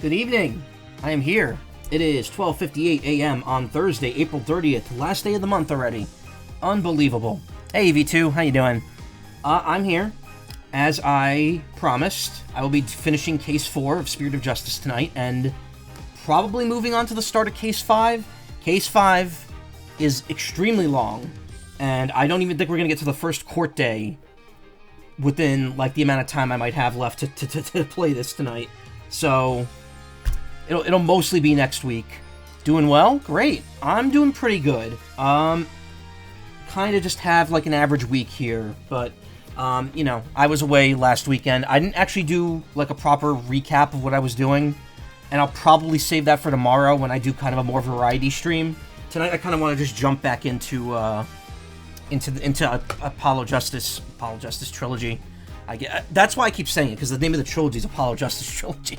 Good evening. I am here. It is 12:58 a.m. on Thursday, April 30th, last day of the month already. Unbelievable. Hey, V2, how you doing? I'm here. As I promised, I will be finishing Case 4 of Spirit of Justice tonight, and probably moving on to the start of Case 5. Case 5 is extremely long, and I don't even think we're going to get to the first court day within, like, the amount of time I might have left to play this tonight. So, it'll mostly be next week. Doing well? Great. I'm doing pretty good. Kind of just have, like, an average week here, but, you know, I was away last weekend. I didn't actually do, like, a proper recap of what I was doing, and I'll probably save that for tomorrow when I do kind of a more variety stream. Tonight, I kind of want to just jump back into Apollo Justice Trilogy. That's why I keep saying it, because the name of the trilogy is Apollo Justice Trilogy.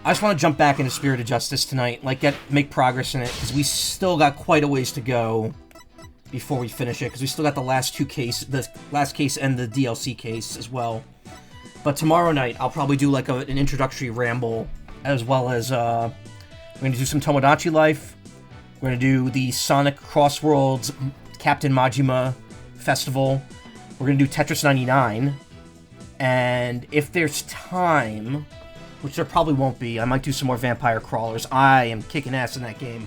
I just want to jump back into Spirit of Justice tonight, like make progress in it, because we still got quite a ways to go before we finish it, because we still got the last case and the DLC case as well. But tomorrow night, I'll probably do like an introductory ramble, as well as we're going to do some Tomodachi Life. We're going to do the Sonic Crossworlds Captain Majima Festival. We're going to do Tetris 99. And if there's time, which there probably won't be, I might do some more Vampire Crawlers. I am kicking ass in that game.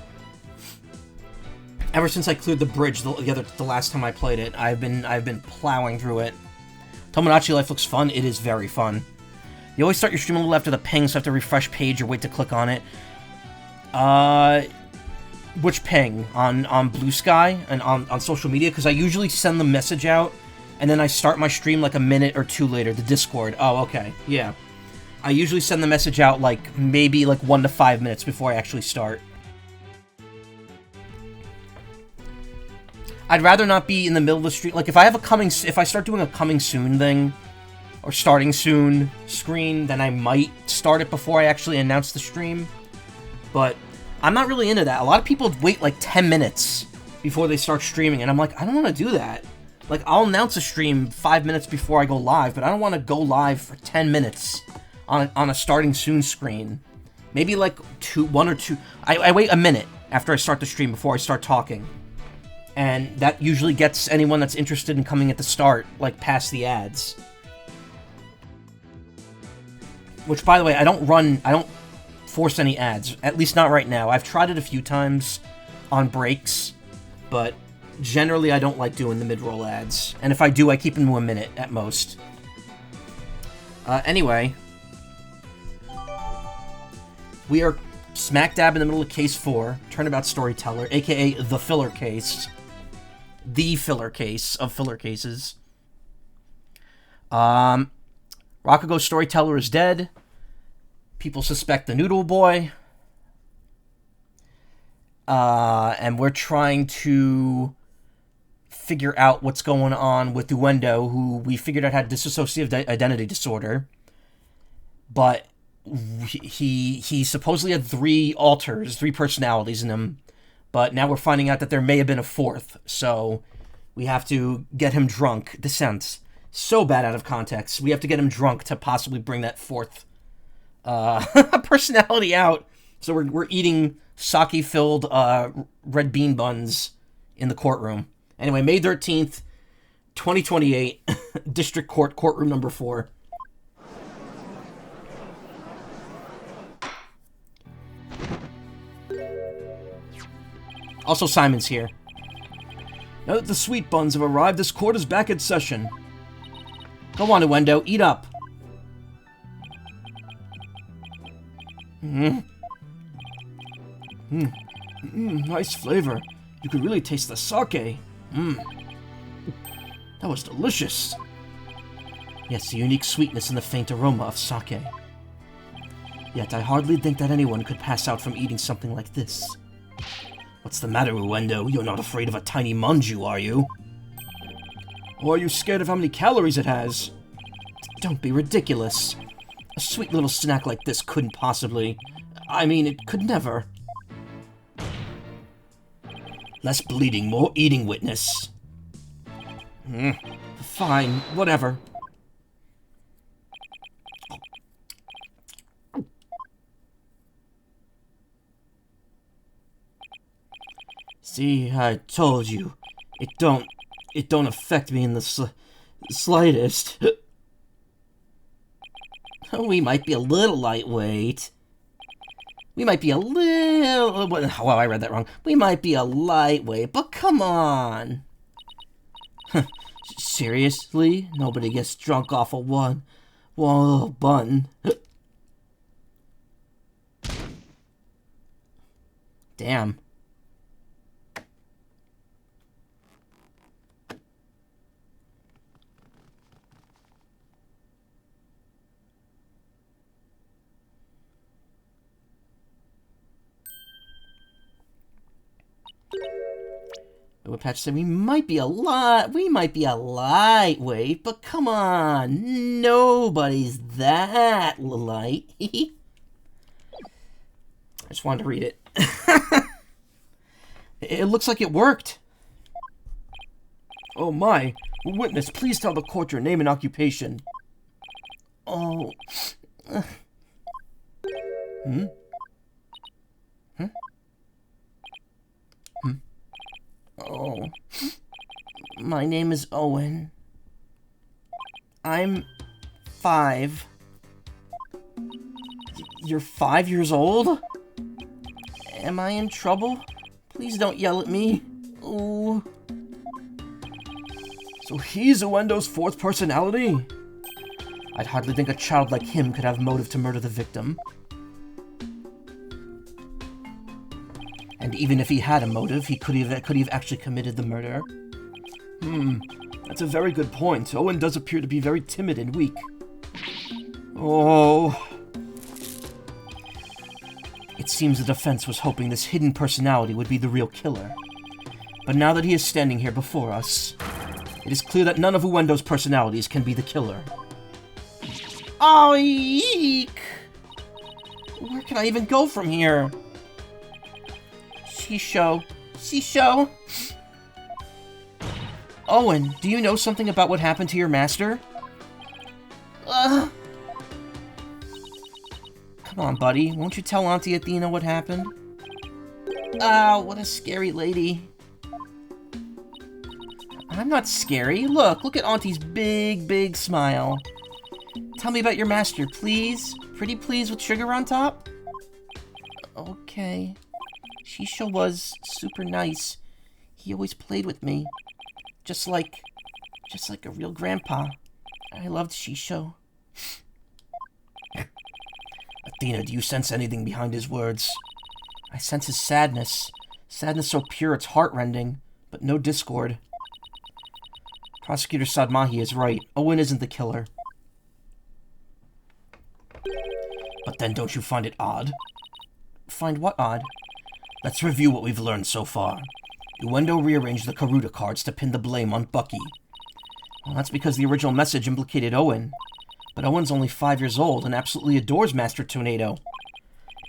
Ever since I cleared the bridge the last time I played it, I've been plowing through it. Tomodachi Life looks fun. It is very fun. You always start your stream a little after the ping, so you have to refresh page or wait to click on it. Which ping? On Blue Sky and on social media? Because I usually send the message out, and then I start my stream like a minute or two later, the Discord. Oh, okay. Yeah. I usually send the message out like maybe like 1 to 5 minutes before I actually start. I'd rather not be in the middle of the stream. Like if I start doing a coming soon thing, or starting soon screen, then I might start it before I actually announce the stream. But I'm not really into that. A lot of people wait like 10 minutes before they start streaming, and I'm like, I don't want to do that. Like, I'll announce a stream 5 minutes before I go live, but I don't want to go live for 10 minutes on a starting soon screen. Maybe like 1 or 2. I wait a minute after I start the stream before I start talking. And that usually gets anyone that's interested in coming at the start, like, past the ads. Which, by the way, I don't force any ads. At least not right now. I've tried it a few times on breaks, but generally I don't like doing the mid-roll ads. And if I do, I keep them to a minute at most. Anyway, we are smack dab in the middle of Case 4, Turnabout Storyteller, aka the filler case. The filler case of filler cases. Rakugo Storyteller is dead. People suspect the Noodle Boy. And we're trying to figure out what's going on with Juendo, who we figured out had dissociative identity disorder. But he supposedly had 3 personalities in him. But now we're finding out that there may have been a 4th, so we have to get him drunk. This sounds so bad out of context. We have to get him drunk to possibly bring that 4th personality out. So we're eating sake-filled red bean buns in the courtroom. Anyway, May 13th, 2028, District Court, courtroom number 4. Also, Simon's here. Now that the sweet buns have arrived, this court is back in session. Go on, Juendo, eat up. Nice flavor. You could really taste the sake. That was delicious. Yes, the unique sweetness and the faint aroma of sake. Yet I hardly think that anyone could pass out from eating something like this. What's the matter, Juendo? You're not afraid of a tiny manju, are you? Or are you scared of how many calories it has? Don't be ridiculous. A sweet little snack like this couldn't possibly... I mean, it could never. Less bleeding, more eating, witness. Fine, whatever. See, I told you. It don't affect me in the slightest. We might be a little lightweight. We might be a little... Well, I read that wrong. We might be a lightweight, but come on. Seriously? Nobody gets drunk off of one little bun. Damn. Patch said we might be a lightweight, but come on, nobody's that light. I just wanted to read it. It looks like it worked. Oh my, witness, please tell the court your name and occupation. Oh. Hmm? Huh? Hmm? Oh. My name is Owen. I'm 5. You're 5 years old? Am I in trouble? Please don't yell at me. Ooh. So he's Juendo's fourth personality? I'd hardly think a child like him could have motive to murder the victim. And even if he had a motive, he could have actually committed the murder. That's a very good point. Owen does appear to be very timid and weak. Oh. It seems the defense was hoping this hidden personality would be the real killer. But now that he is standing here before us, it is clear that none of Juendo's personalities can be the killer. Oh, eek! Where can I even go from here? Shisho. Owen, do you know something about what happened to your master? Come on, buddy. Won't you tell Auntie Athena what happened? Ah, what a scary lady. I'm not scary. Look at Auntie's big smile. Tell me about your master, please. Pretty please with sugar on top? Okay. Shisho was super nice. He always played with me. Just like a real grandpa. I loved Shisho. Athena, do you sense anything behind his words? I sense his sadness. Sadness so pure it's heartrending, but no discord. Prosecutor Sadmahi is right. Owen isn't the killer. But then don't you find it odd? Find what odd? Let's review what we've learned so far. Juendo rearranged the Karuta cards to pin the blame on Bucky. Well, that's because the original message implicated Owen. But Owen's only 5 years old and absolutely adores Master Tornado.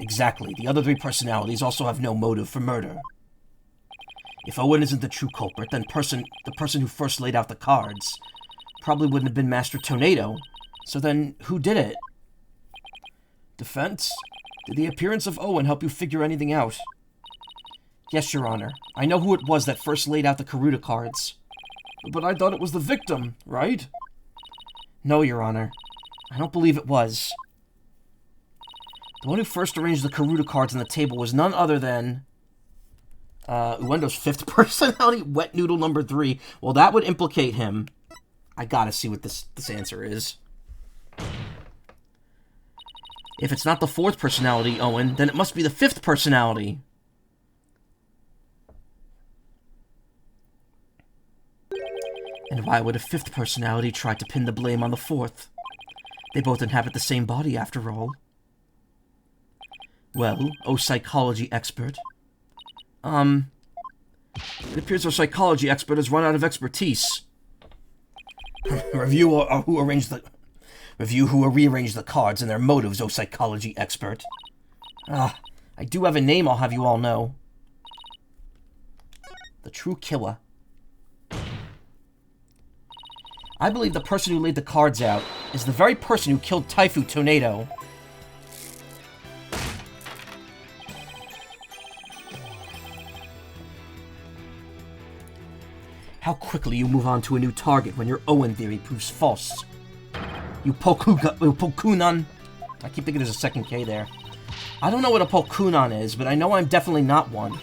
Exactly. The other 3 personalities also have no motive for murder. If Owen isn't the true culprit, then the person who first laid out the cards probably wouldn't have been Master Tornado. So then, who did it? Defense? Did the appearance of Owen help you figure anything out? Yes, Your Honor. I know who it was that first laid out the Karuta cards. But I thought it was the victim, right? No, Your Honor. I don't believe it was. The one who first arranged the Karuta cards on the table was none other than... Juendo's 5th personality, Wet Noodle number 3. Well, that would implicate him. I gotta see what this answer is. If it's not the 4th personality, Owen, then it must be the 5th personality. And why would a 5th personality try to pin the blame on the 4th? They both inhabit the same body, after all. Well, oh psychology expert. It appears our psychology expert has run out of expertise. Review who rearranged the cards and their motives, oh psychology expert. I do have a name I'll have you all know. The true killer. I believe the person who laid the cards out is the very person who killed Taifu Tornado. How quickly you move on to a new target when your Owen theory proves false. You Pokunan. I keep thinking there's a second K there. I don't know what a Pokunan is, but I know I'm definitely not one.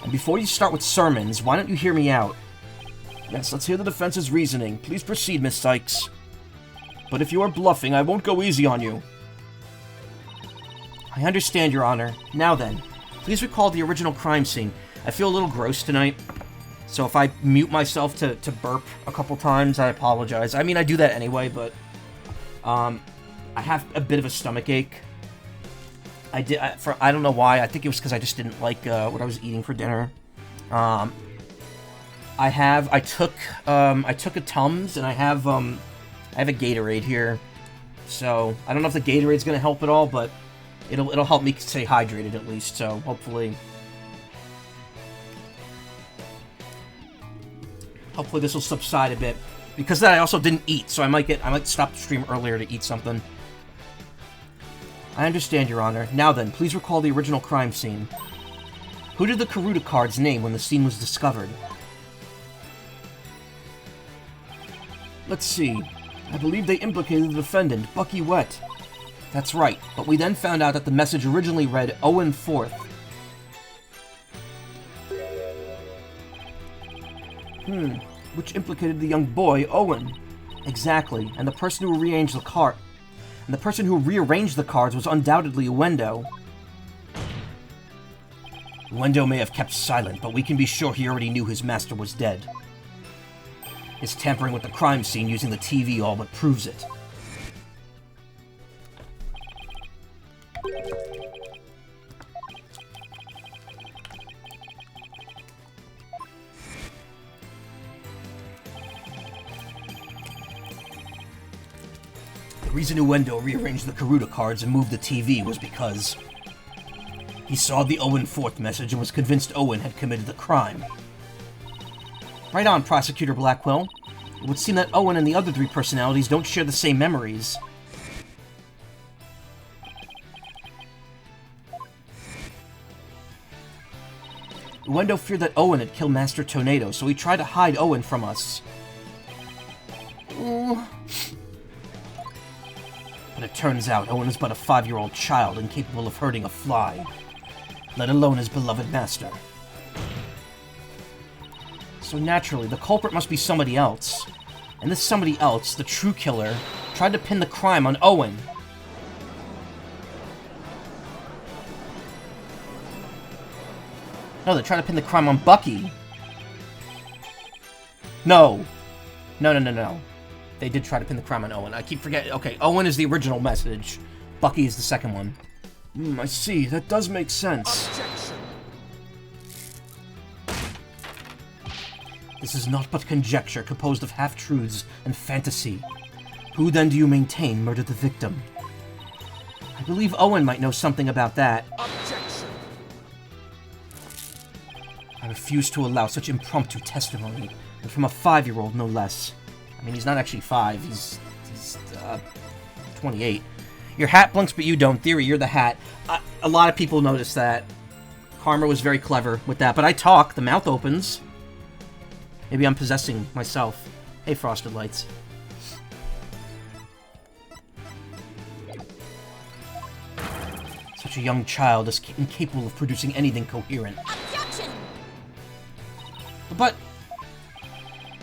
And before you start with sermons, why don't you hear me out? Yes, let's hear the defense's reasoning. Please proceed, Miss Sykes. But if you are bluffing, I won't go easy on you. I understand, Your Honor. Now then, please recall the original crime scene. I feel a little gross tonight, so if I mute myself to burp a couple times, I apologize. I mean, I do that anyway, but I have a bit of a stomach ache. I don't know why. I think it was because I just didn't like what I was eating for dinner. I took a Tums, and I have a Gatorade here. So I don't know if the Gatorade's gonna help at all, but it'll help me stay hydrated at least. So hopefully this will subside a bit. Because that I also didn't eat, so I might stop the stream earlier to eat something. I understand, Your Honor. Now then, please recall the original crime scene. Who did the Karuta cards name when the scene was discovered? Let's see. I believe they implicated the defendant, Bucky Wet. That's right, but we then found out that the message originally read Owen 4th. Which implicated the young boy, Owen. Exactly, and the person who rearranged the cards was undoubtedly Juendo. Juendo may have kept silent, but we can be sure he already knew his master was dead. His tampering with the crime scene using the TV all but proves it. The reason Juendo rearranged the Karuta cards and moved the TV was because he saw the Owen 4th message and was convinced Owen had committed the crime. Right on, Prosecutor Blackwell. It would seem that Owen and the other 3 personalities don't share the same memories. Juendo feared that Owen had killed Master Tornado, so he tried to hide Owen from us. Ooh. But it turns out Owen is but a 5-year-old child incapable of hurting a fly, let alone his beloved master. So naturally, the culprit must be somebody else. And this somebody else, the true killer, tried to pin the crime on Owen. No, they tried to pin the crime on Bucky. No. No. They did try to pin the crime on Owen. I keep forgetting. Okay, Owen is the original message. Bucky is the second one. I see. That does make sense. Objection. This is naught but conjecture composed of half-truths and fantasy. Who then do you maintain murdered the victim? I believe Owen might know something about that. Objection. I refuse to allow such impromptu testimony, and from a 5-year-old no less. I mean, he's not actually 5, he's 28. Your hat blinks, but you don't. Theory, you're the hat. A lot of people noticed that. Karma was very clever with that, but I talk, the mouth opens. Maybe I'm possessing myself. Hey, Frosted Lights. Such a young child is incapable of producing anything coherent. Objection! But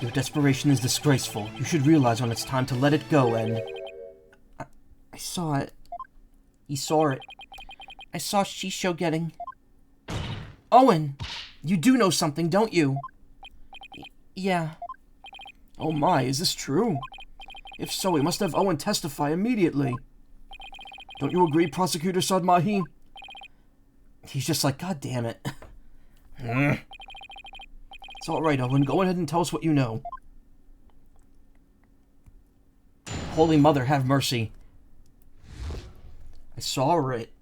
your desperation is disgraceful. You should realize when it's time to let it go, and I saw it. You saw it. I saw Shisho getting... Owen! You do know something, don't you? Yeah. Oh my, is this true? If so, we must have Owen testify immediately. Don't you agree, Prosecutor Sadmahi? He's just like, God damn it. It's alright, Owen. Go ahead and tell us what you know. Holy Mother, have mercy. I saw it.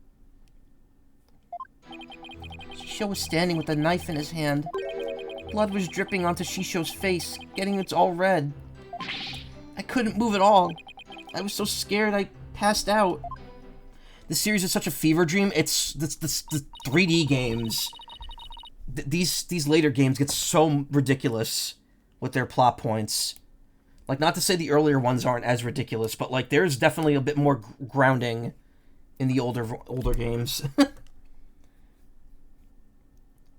Shisho was standing with a knife in his hand. Blood was dripping onto Shisho's face, getting it all red. I couldn't move at all. I was so scared I passed out. This series is such a fever dream. It's the 3D games. These later games get so ridiculous. with their plot points. Like, not to say the earlier ones aren't as ridiculous, but, like, there's definitely a bit more grounding in the older games.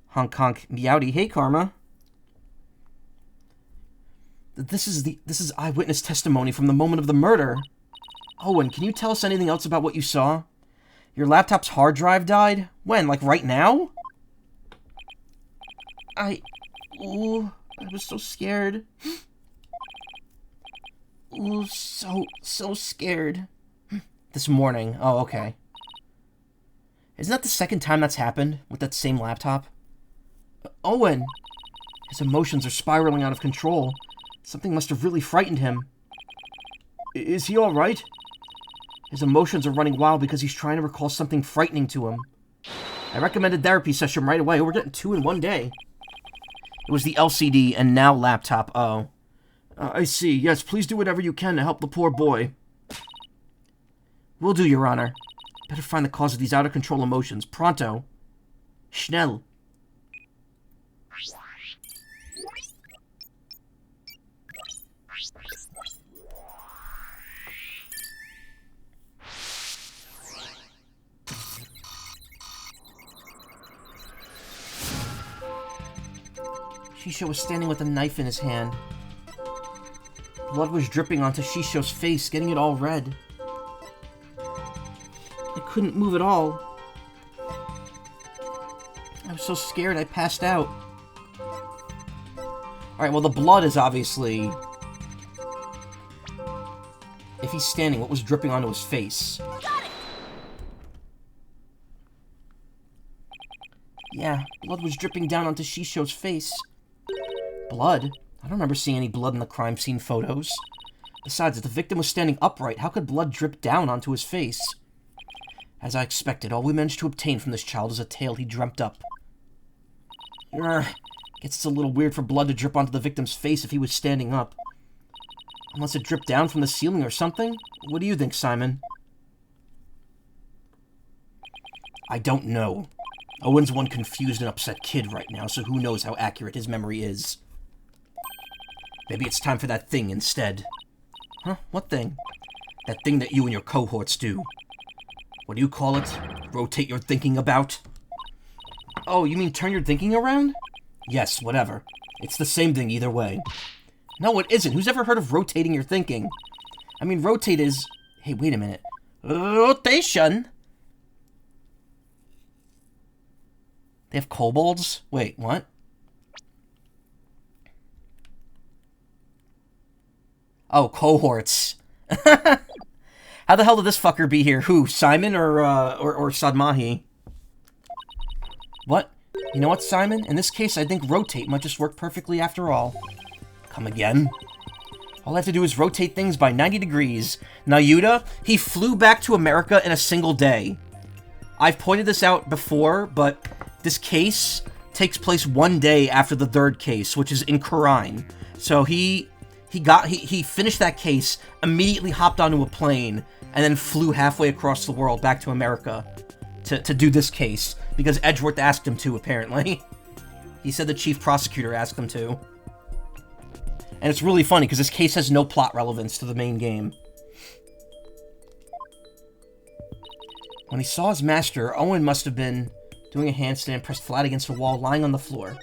Honk honk meowdy. Hey, Karma. This is eyewitness testimony from the moment of the murder. Owen, can you tell us anything else about what you saw? Your laptop's hard drive died? When? Like, right now? I was so scared. Ooh, so scared. This morning. Oh, okay. Isn't that the second time that's happened with that same laptop? Owen! His emotions are spiraling out of control. Something must have really frightened him. Is he alright? His emotions are running wild because he's trying to recall something frightening to him. I recommended therapy session right away. We're getting 2 in one day. It was the LCD and now laptop. Oh. I see. Yes, please do whatever you can to help the poor boy. Will do, Your Honor. Better find the cause of these out-of-control emotions. Pronto. Schnell. Shisho was standing with a knife in his hand. Blood was dripping onto Shisho's face, getting it all red. I couldn't move at all. I was so scared I passed out. Alright, well the blood is obviously... If he's standing, what was dripping onto his face? Got it! Yeah, blood was dripping down onto Shisho's face. Blood? I don't remember seeing any blood in the crime scene photos. Besides, if the victim was standing upright, how could blood drip down onto his face? As I expected, all we managed to obtain from this child is a tale he dreamt up. Guess it's a little weird for blood to drip onto the victim's face if he was standing up. Unless it dripped down from the ceiling or something? What do you think, Simon? I don't know. Owen's one confused and upset kid right now, so who knows how accurate his memory is. Maybe it's time for that thing instead. Huh? What thing? That thing that you and your cohorts do. What do you call it? Rotate your thinking about? Oh, you mean turn your thinking around? Yes, whatever. It's the same thing either way. No, it isn't. Who's ever heard of rotating your thinking? I mean, rotate is... Hey, wait a minute. Rotation? They have kobolds? Wait, what? Oh, cohorts. How the hell did this fucker be here? Who, Simon or Sadmahi? What? You know what, Simon? In this case, I think rotate might just work perfectly after all. Come again? All I have to do is rotate things by 90 degrees. Nayuda, he flew back to America in a single day. I've pointed this out before, but this case takes place 1 day after the third case, which is in Kurine. So he finished that case, immediately hopped onto a plane, and then flew halfway across the world back to America to do this case, because Edgeworth asked him to, apparently. He said the chief prosecutor asked him to. And it's really funny, because this case has no plot relevance to the main game. When he saw his master, Owen must have been doing a handstand pressed flat against a wall, lying on the floor.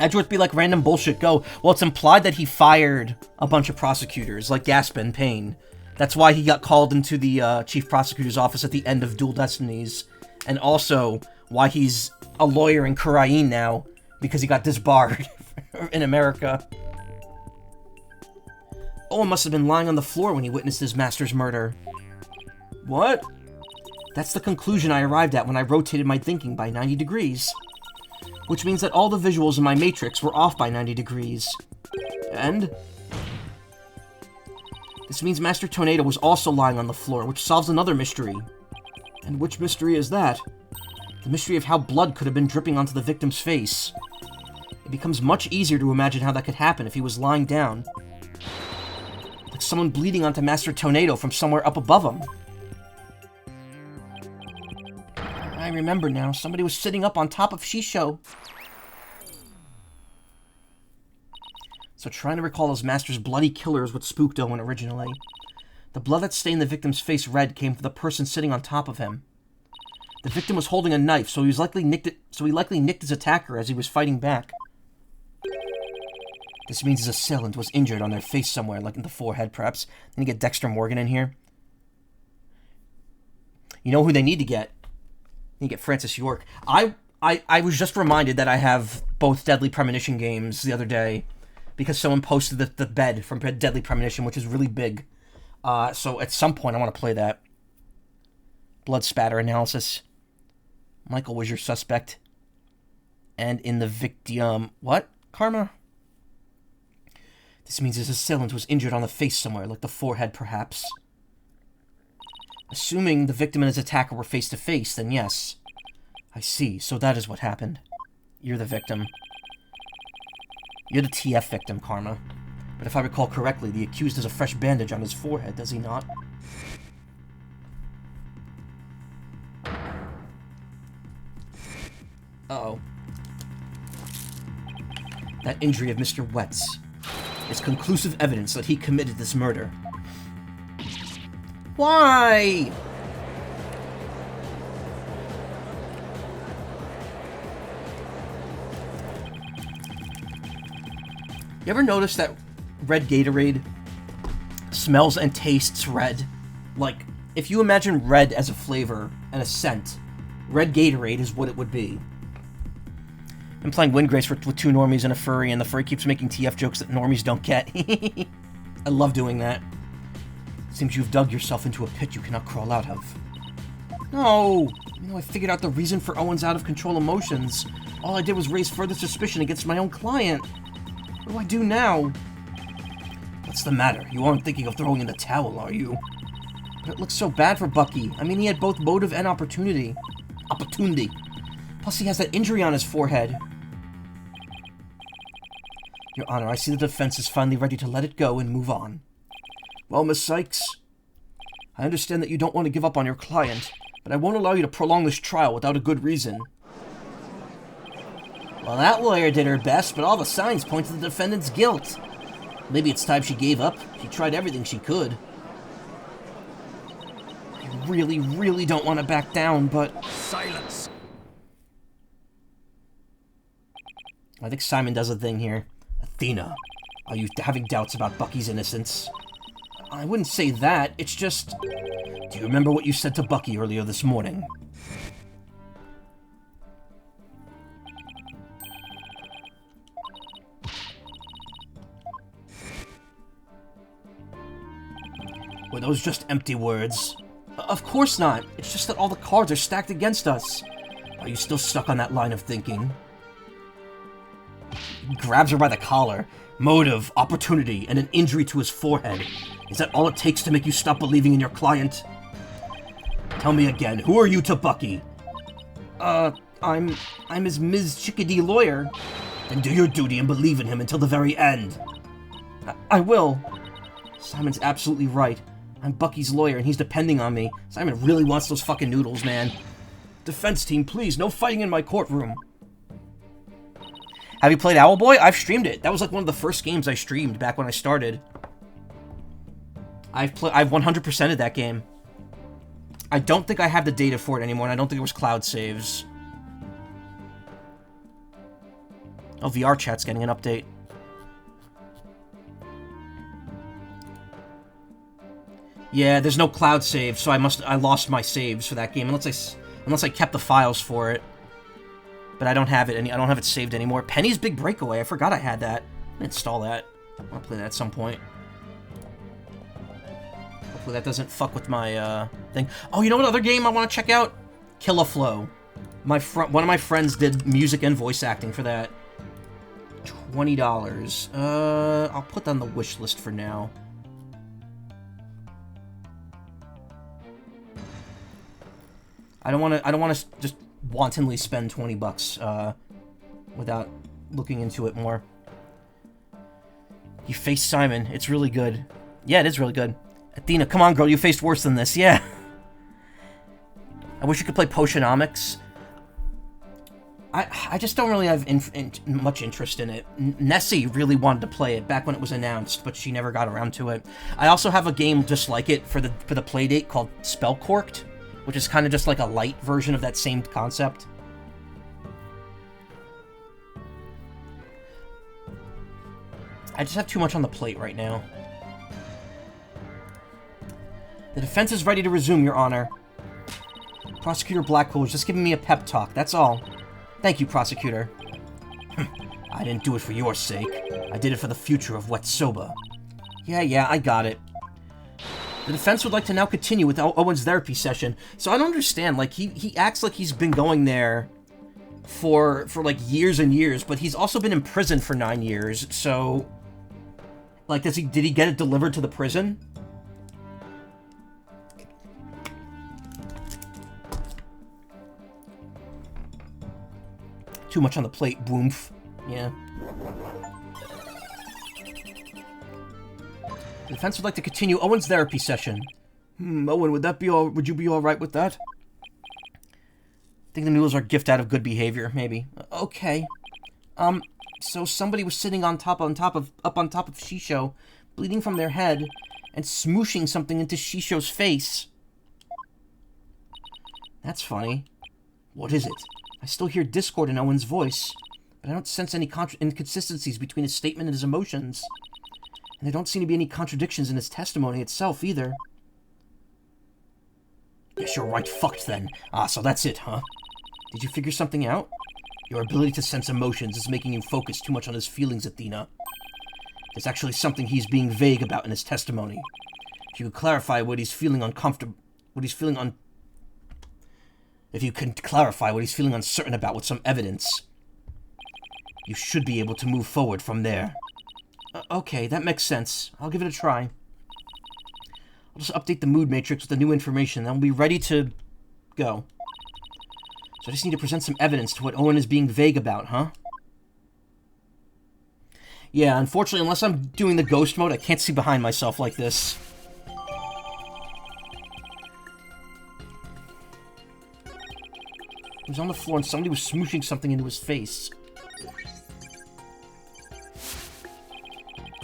Edgeworth be like, random bullshit, go. Well, it's implied that he fired a bunch of prosecutors, like Gaspin Payne. That's why he got called into the chief prosecutor's office at the end of Dual Destinies. And also, why he's a lawyer in Kurine now, because he got disbarred in America. Owen must have been lying on the floor when he witnessed his master's murder. What? That's the conclusion I arrived at when I rotated my thinking by 90 degrees. Which means that all the visuals in my matrix were off by 90 degrees. And? This means Master Tornado was also lying on the floor, which solves another mystery. And which mystery is that? The mystery of how blood could have been dripping onto the victim's face. It becomes much easier to imagine how that could happen if he was lying down. Like someone bleeding onto Master Tornado from somewhere up above him. I remember now. Somebody was sitting up on top of Shisho. So trying to recall his master's bloody killer is what spooked Owen originally. The blood that stained the victim's face red came from the person sitting on top of him. The victim was holding a knife, so he likely nicked his attacker as he was fighting back. This means his assailant was injured on their face somewhere, like in the forehead, perhaps. Then you get Dexter Morgan in here. You know who they need to get? They need to get Francis York. I was just reminded that I have both Deadly Premonition games the other day because someone posted the bed from Deadly Premonition, which is really big. So at some point I want to play that. Blood spatter analysis. Michael was your suspect. And in the victim... What? Karma? This means his assailant was injured on the face somewhere, like the forehead, perhaps. Assuming the victim and his attacker were face-to-face, then yes. I see, so that is what happened. You're the victim. You're the TF victim, Karma. But if I recall correctly, the accused has a fresh bandage on his forehead, does he not? Uh-oh. That injury of Mr. Wetz is conclusive evidence that he committed this murder. Why? You ever notice that red Gatorade smells and tastes red? Like, if you imagine red as a flavor and a scent, red Gatorade is what it would be. I'm playing Windgrace with two normies and a furry, and the furry keeps making TF jokes that normies don't get. I love doing that. Seems you've dug yourself into a pit you cannot crawl out of. No! You know, I figured out the reason for Owen's out-of-control emotions. All I did was raise further suspicion against my own client. What do I do now? What's the matter? You aren't thinking of throwing in the towel, are you? But it looks so bad for Bucky. I mean, he had both motive and opportunity. Plus, he has that injury on his forehead. Your Honor, I see the defense is finally ready to let it go and move on. Well, Miss Sykes, I understand that you don't want to give up on your client, but I won't allow you to prolong this trial without a good reason. Well, that lawyer did her best, but all the signs point to the defendant's guilt. Maybe it's time she gave up. She tried everything she could. I really, really don't want to back down, but... Silence! I think Simon does a thing here. Athena, are you having doubts about Bucky's innocence? I wouldn't say that, it's just... Do you remember what you said to Bucky earlier this morning? Were those just empty words? Of course not. It's just that all the cards are stacked against us. Are you still stuck on that line of thinking? He grabs her by the collar. Motive, opportunity, and an injury to his forehead. Is that all it takes to make you stop believing in your client? Tell me again, who are you to Bucky? I'm his Ms. Chickadee lawyer. Then do your duty and believe in him until the very end. I will. Simon's absolutely right. I'm Bucky's lawyer, and he's depending on me. Simon really wants those fucking noodles, man. Defense team, please, no fighting in my courtroom. Have you played Owlboy? I've streamed it. That was like one of the first games I streamed back when I started. I've 100%ed that game. I don't think I have the data for it anymore, and I don't think it was cloud saves. Oh, VR chat's getting an update. Yeah, there's no cloud save, so I lost my saves for that game unless I kept the files for it. But I don't have it I don't have it saved anymore. Penny's Big Breakaway, I forgot I had that. Install that. I'll play that at some point. Hopefully that doesn't fuck with my thing. Oh, you know what other game I want to check out? Killaflow. One of my friends did music and voice acting for that. $20. I'll put that on the wish list for now. I don't want to just wantonly spend $20 without looking into it more. You faced Simon. It's really good. Yeah, it is really good. Athena, come on, girl. You faced worse than this. Yeah. I wish you could play Potionomics. I just don't really have much interest in it. Nessie really wanted to play it back when it was announced, but she never got around to it. I also have a game just like it for the Playdate called Spellcorked, which is kind of just like a light version of that same concept. I just have too much on the plate right now. The defense is ready to resume, Your Honor. Prosecutor Blackwell was just giving me a pep talk, that's all. Thank you, Prosecutor. I didn't do it for your sake. I did it for the future of Wetsoba. Yeah, I got it. The defense would like to now continue with Owen's therapy session. So I don't understand, like, he acts like he's been going there for like, years and years, but he's also been in prison for 9 years, so... Like, did he get it delivered to the prison? Too much on the plate, boomf. Yeah. The defense would like to continue Owen's therapy session. Owen, would you be alright with that? I think the noodles are a gift out of good behavior, maybe. Okay. So somebody was sitting up on top of Shisho, bleeding from their head, and smooshing something into Shisho's face. That's funny. What is it? I still hear discord in Owen's voice, but I don't sense any inconsistencies between his statement and his emotions. And there don't seem to be any contradictions in his testimony itself, either. Guess you're right fucked, then. Ah, so that's it, huh? Did you figure something out? Your ability to sense emotions is making you focus too much on his feelings, Athena. There's actually something he's being vague about in his testimony. If you could clarify what he's feeling If you can clarify what he's feeling uncertain about with some evidence, you should be able to move forward from there. Okay, that makes sense. I'll give it a try. I'll just update the mood matrix with the new information, then we'll be ready to go. So I just need to present some evidence to what Owen is being vague about, huh? Yeah, unfortunately, unless I'm doing the ghost mode, I can't see behind myself like this. He was on the floor and somebody was smooshing something into his face.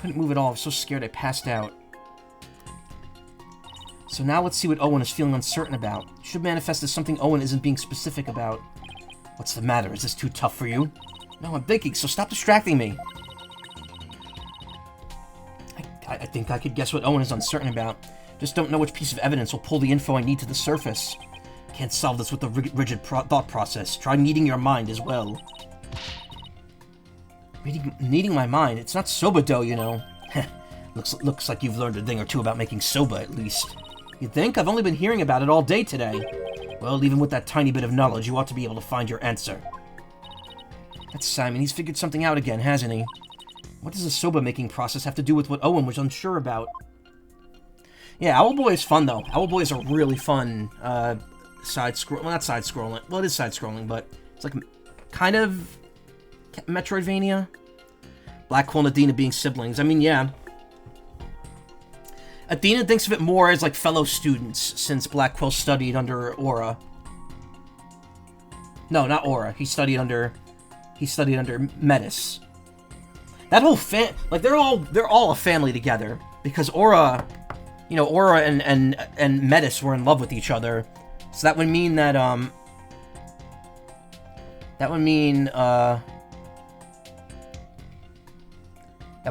Couldn't move at all. I was so scared I passed out. So now let's see what Owen is feeling uncertain about. Should manifest as something Owen isn't being specific about. What's the matter? Is this too tough for you? No, I'm thinking, so stop distracting me. I think I could guess what Owen is uncertain about. Just don't know which piece of evidence will pull the info I need to the surface. Can't solve this with a rigid thought process. Try kneading your mind as well. Kneading my mind? It's not soba dough, you know. Looks like you've learned a thing or two about making soba, at least. You think? I've only been hearing about it all day today. Well, even with that tiny bit of knowledge, you ought to be able to find your answer. That's Simon. He's figured something out again, hasn't he? What does the soba-making process have to do with what Owen was unsure about? Yeah, Owlboy is fun, though. Owlboy is a really fun, side-scroll... Well, not side-scrolling. Well, it is side-scrolling, but it's like kind of Metroidvania. Blackwell and Athena being siblings. I mean, yeah. Athena thinks of it more as, like, fellow students, since Blackwell studied under Aura. No, not Aura. He studied under Metis. That whole like, they're all a family together, because Aura, you know, Aura and Metis were in love with each other. So that would mean that,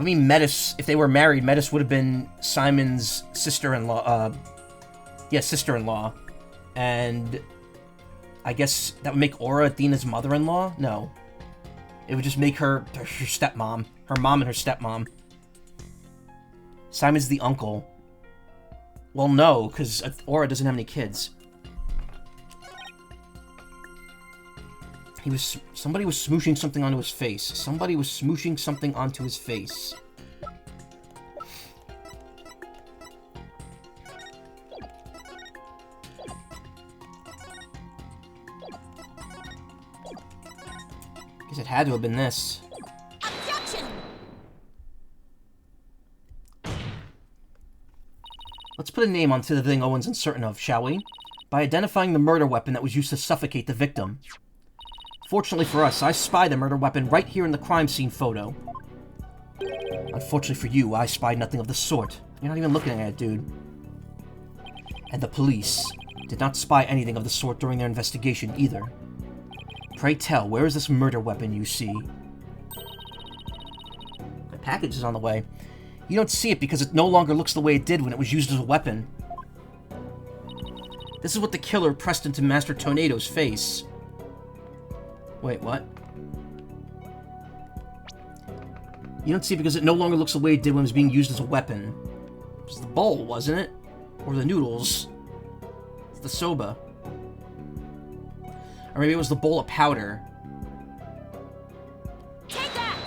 Metis, if they were married, Metis would have been Simon's sister-in-law, sister-in-law. And I guess that would make Aura Athena's mother-in-law? No. It would just make her stepmom. Her mom and her stepmom. Simon's the uncle. Well, no, because Aura doesn't have any kids. Somebody was smooshing something onto his face. Somebody was smooshing something onto his face. Guess it had to have been this. Objection! Let's put a name onto the thing Owen's uncertain of, shall we? by identifying the murder weapon that was used to suffocate the victim. Fortunately for us, I spied the murder weapon right here in the crime scene photo. Unfortunately for you, I spied nothing of the sort. You're not even looking at it, dude. And the police did not spy anything of the sort during their investigation either. Pray tell, where is this murder weapon you see? The package is on the way. You don't see it because it no longer looks the way it did when it was used as a weapon. This is what the killer pressed into Master Tornado's face. Wait, what? You don't see it because it no longer looks the way it did when it was being used as a weapon. It was the bowl, wasn't it? Or the noodles. It's the soba. Or maybe it was the bowl of powder. Take that!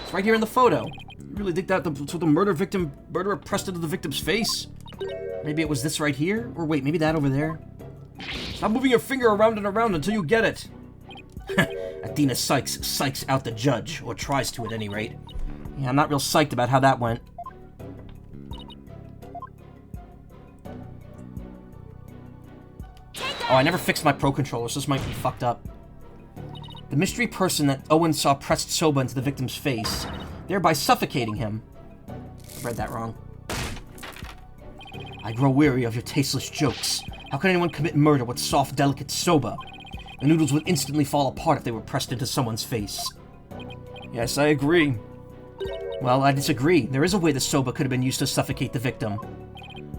It's right here in the photo. You really think that the murderer pressed into the victim's face? Maybe it was this right here? Or wait, maybe that over there? Stop moving your finger around and around until you get it. Athena psychs out the judge, or tries to at any rate. Yeah, I'm not real psyched about how that went. Oh, I never fixed my Pro Controller, so this might be fucked up. The mystery person that Owen saw pressed soba into the victim's face, thereby suffocating him. I read that wrong. I grow weary of your tasteless jokes. How can anyone commit murder with soft, delicate soba? The noodles would instantly fall apart if they were pressed into someone's face. Yes, I agree. Well, I disagree. There is a way the soba could have been used to suffocate the victim.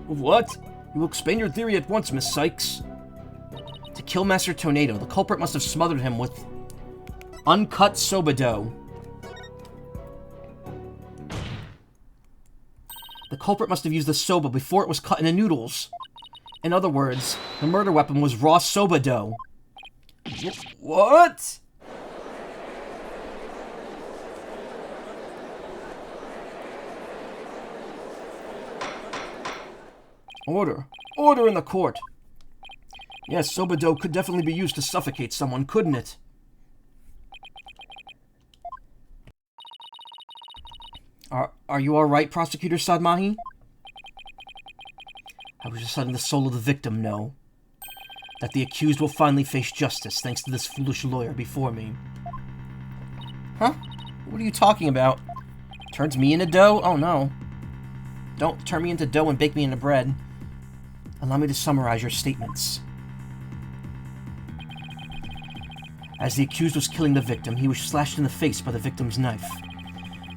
What? You will explain your theory at once, Miss Sykes. To kill Master Tornado, the culprit must have smothered him with uncut soba dough. The culprit must have used the soba before it was cut into noodles. In other words, the murder weapon was raw soba dough. What? Order. Order in the court. Yes, soba dough could definitely be used to suffocate someone, couldn't it? Are you alright, Prosecutor Sadmahi? I was just letting the soul of the victim know that the accused will finally face justice thanks to this foolish lawyer before me. Huh? What are you talking about? Turns me into dough? Oh no. Don't turn me into dough and bake me into bread. Allow me to summarize your statements. As the accused was killing the victim, he was slashed in the face by the victim's knife.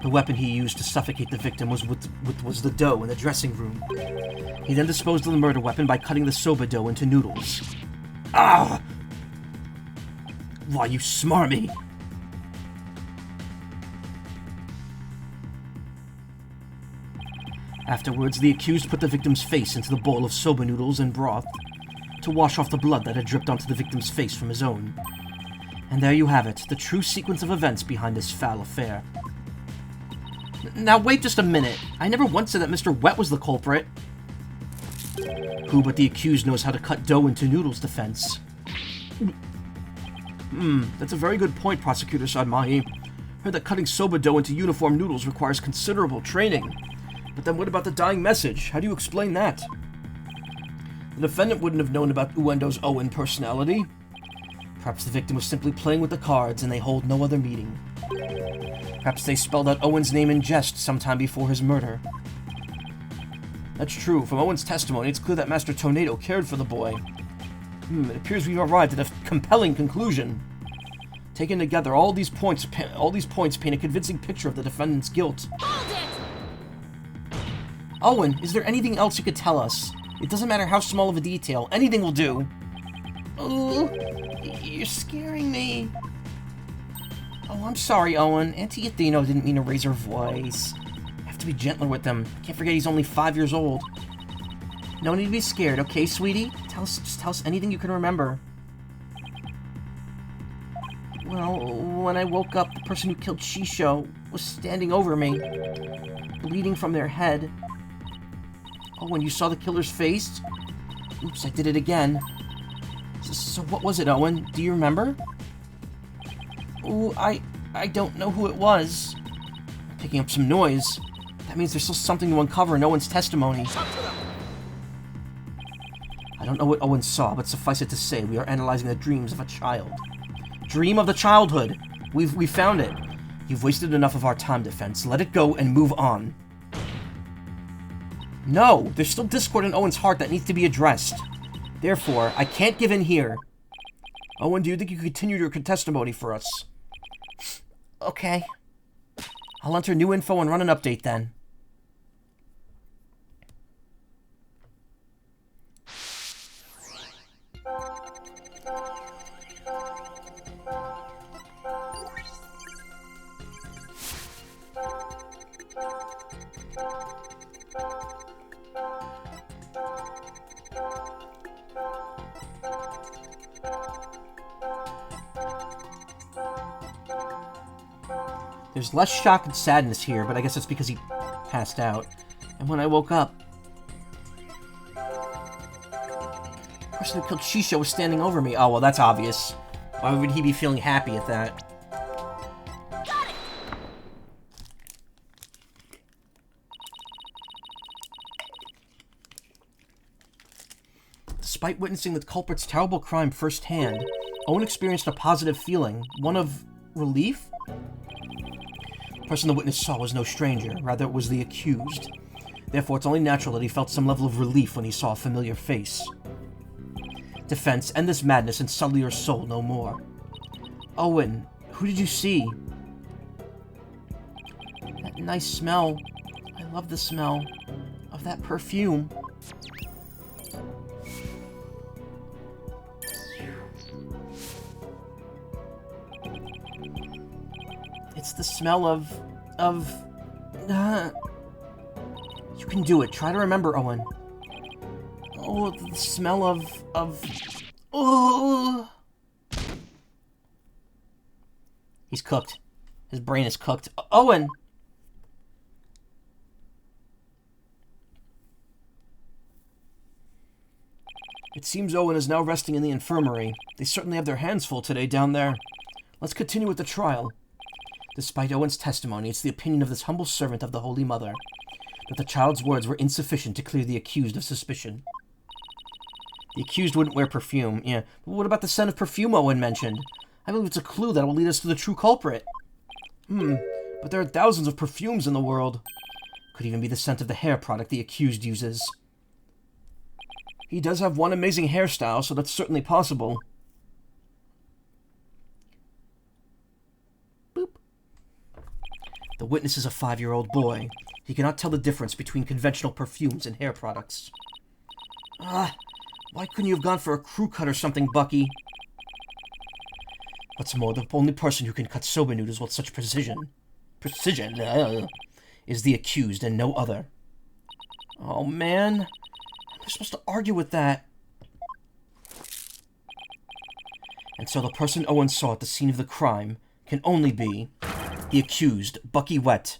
The weapon he used to suffocate the victim was the dough in the dressing room. He then disposed of the murder weapon by cutting the soba dough into noodles. Ah! Why, you smarmy! Afterwards, the accused put the victim's face into the bowl of soba noodles and broth to wash off the blood that had dripped onto the victim's face from his own. And there you have it, the true sequence of events behind this foul affair. Now wait just a minute. I never once said that Mr. Wet was the culprit. Who but the accused knows how to cut dough into noodles, defense? That's a very good point, Prosecutor Sadmahi. Heard that cutting soba dough into uniform noodles requires considerable training. But then what about the dying message? How do you explain that? The defendant wouldn't have known about Juendo's Owen personality. Perhaps the victim was simply playing with the cards and they hold no other meaning. Perhaps they spelled out Owen's name in jest sometime before his murder. That's true. From Owen's testimony, it's clear that Master Tornado cared for the boy. It appears we've arrived at a compelling conclusion. Taken together, all these points paint a convincing picture of the defendant's guilt. Hold it! Owen, is there anything else you could tell us? It doesn't matter how small of a detail. Anything will do. Oh, you're scaring me. Oh, I'm sorry, Owen. Auntie Athena didn't mean to raise her voice. I have to be gentler with him. Can't forget he's only 5 years old. No need to be scared, okay, sweetie? Just tell us anything you can remember. Well, when I woke up, the person who killed Shisho was standing over me, bleeding from their head. Oh, when you saw the killer's face? Oops, I did it again. So what was it, Owen? Do you remember? Ooh, I don't know who it was. I'm picking up some noise. That means there's still something to uncover in Owen's testimony. I don't know what Owen saw, but suffice it to say, we are analyzing the dreams of a child. Dream of the childhood! We found it. You've wasted enough of our time, Defense. Let it go and move on. No! There's still discord in Owen's heart that needs to be addressed. Therefore, I can't give in here. Owen, do you think you can continue your testimony for us? Okay. I'll enter new info and run an update then. There's less shock and sadness here, but I guess it's because he passed out. And when I woke up, the person who killed Shisha was standing over me. Oh, well, that's obvious. Why would he be feeling happy at that? Got it. Despite witnessing the culprit's terrible crime firsthand, Owen experienced a positive feeling. One of relief? The person the witness saw was no stranger, rather it was the accused. Therefore, it's only natural that he felt some level of relief when he saw a familiar face. Defense, end this madness and sully your soul no more. Owen, who did you see? That nice smell. I love the smell of that perfume. It's the smell of... You can do it. Try to remember, Owen. Oh, the smell of... Oh! He's cooked. His brain is cooked. Owen! It seems Owen is now resting in the infirmary. They certainly have their hands full today down there. Let's continue with the trial. Despite Owen's testimony, it's the opinion of this humble servant of the Holy Mother that the child's words were insufficient to clear the accused of suspicion. The accused wouldn't wear perfume, yeah. But what about the scent of perfume Owen mentioned? I believe it's a clue that will lead us to the true culprit. But there are thousands of perfumes in the world. Could even be the scent of the hair product the accused uses. He does have one amazing hairstyle, so that's certainly possible. Boop. The witness is a 5-year-old boy. He cannot tell the difference between conventional perfumes and hair products. Why couldn't you have gone for a crew cut or something, Bucky? What's more, the only person who can cut soba noodles with such precision is the accused and no other. Oh, man. They're supposed to argue with that. And so the person Owen saw at the scene of the crime can only be the accused, Bucky Wet.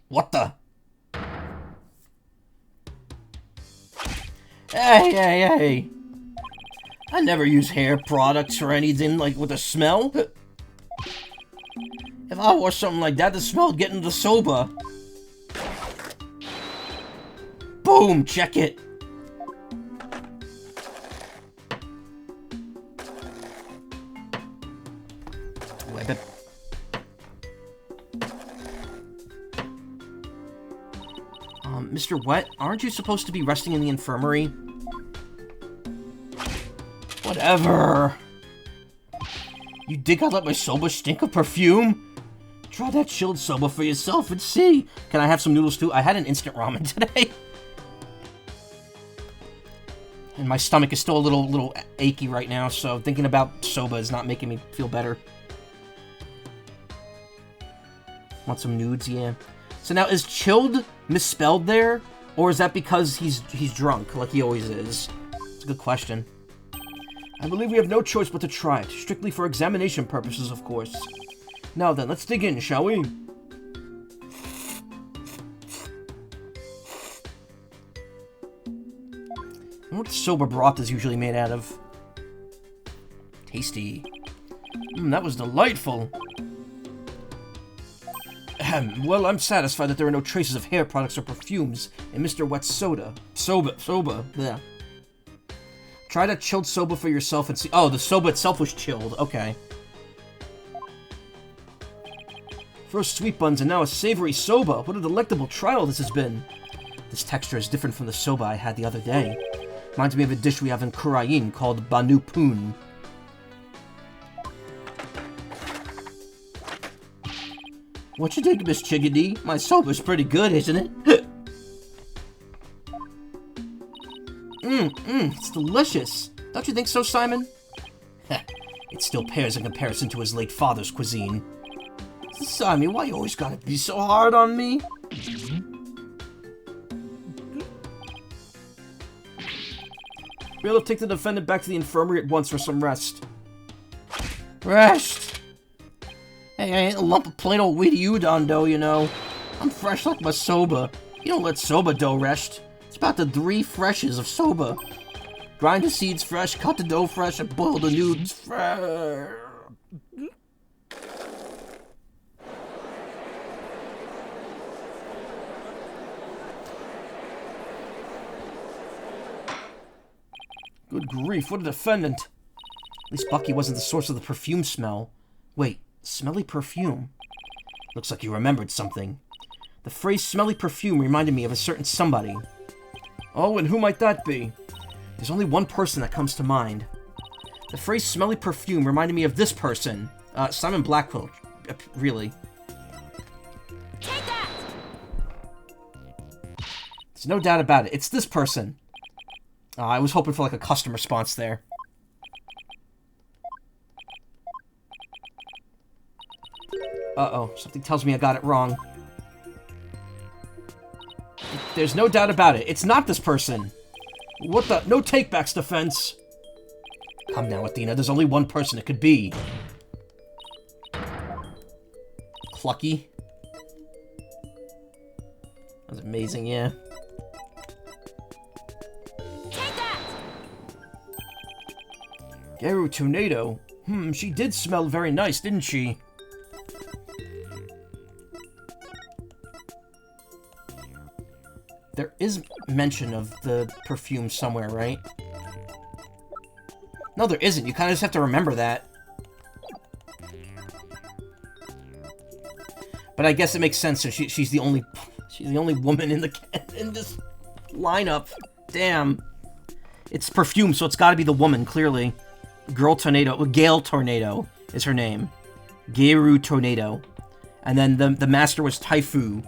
What the? Hey! I never use hair products or anything like with a smell. If I wore something like that, the smell would get into the soba. Boom! Check it! Web. Mr. Wet, aren't you supposed to be resting in the infirmary? Whatever. You think I'd let my soba stink of perfume? Try that chilled soba for yourself and see. Can I have some noodles too? I had an instant ramen today. And my stomach is still a little achy right now, so thinking about soba is not making me feel better. Want some nudes? Yeah. So now, is chilled misspelled there? Or is that because he's drunk, like he always is? It's a good question. I believe we have no choice but to try it, strictly for examination purposes, of course. Now then, let's dig in, shall we? And what soba broth is usually made out of? Tasty. That was delightful. Well, I'm satisfied that there are no traces of hair products or perfumes in Mr. Wet's soda. Soba, yeah. Try that chilled soba for yourself and see. Oh, the soba itself was chilled. Okay. First sweet buns and now a savory soba. What a delectable trial this has been. This texture is different from the soba I had the other day. Reminds me of a dish we have in Kurain called Banu Poon. What you think, Miss Chiggity? My soba's pretty good, isn't it? It's delicious. Don't you think so, Simon? It still pales in comparison to his late father's cuisine. Simon, why you always gotta be so hard on me? We'll take the defendant back to the infirmary at once for some rest. Rest? Hey, I ain't a lump of plain old wheaty udon dough, you know. I'm fresh like my soba. You don't let soba dough rest. It's about the 3 freshes of soba. Grind the seeds fresh, cut the dough fresh, and boil the noodles fresh. Good grief, what a defendant. At least Bucky wasn't the source of the perfume smell. Wait, smelly perfume? Looks like you remembered something. The phrase smelly perfume reminded me of a certain somebody. Oh, and who might that be? There's only one person that comes to mind. The phrase smelly perfume reminded me of this person. Simon Blackwell. Really. Take that! There's no doubt about it. It's this person. I was hoping for like a custom response there. Uh-oh. Something tells me I got it wrong. There's no doubt about it. It's not this person. What the? No takebacks, defense. Come now, Athena. There's only one person it could be. Clucky. That was amazing, yeah. Take that! Jugeiru Tornado. She did smell very nice, didn't she? There is mention of the perfume somewhere, right? No, there isn't. You kind of just have to remember that. But I guess it makes sense. So she's the only woman in this lineup. Damn, it's perfume, so it's got to be the woman. Clearly, Gale Tornado is her name. Jugeiru Tornado, and then the master was Typhoon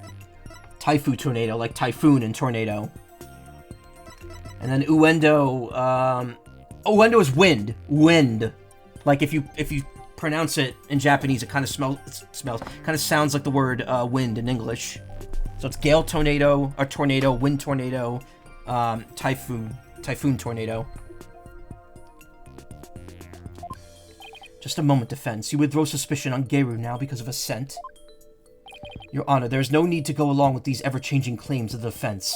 Tornado, like typhoon and tornado. And then Uendo, Uendo is wind. Wind. Like if you pronounce it in Japanese, it kind of kind of sounds like the word wind in English. So it's Gale Tornado, or Tornado, Wind Tornado, Typhoon Tornado. Just a moment, defense. You would throw suspicion on Jugeiru now because of a scent. Your Honor, there is no need to go along with these ever-changing claims of the defense.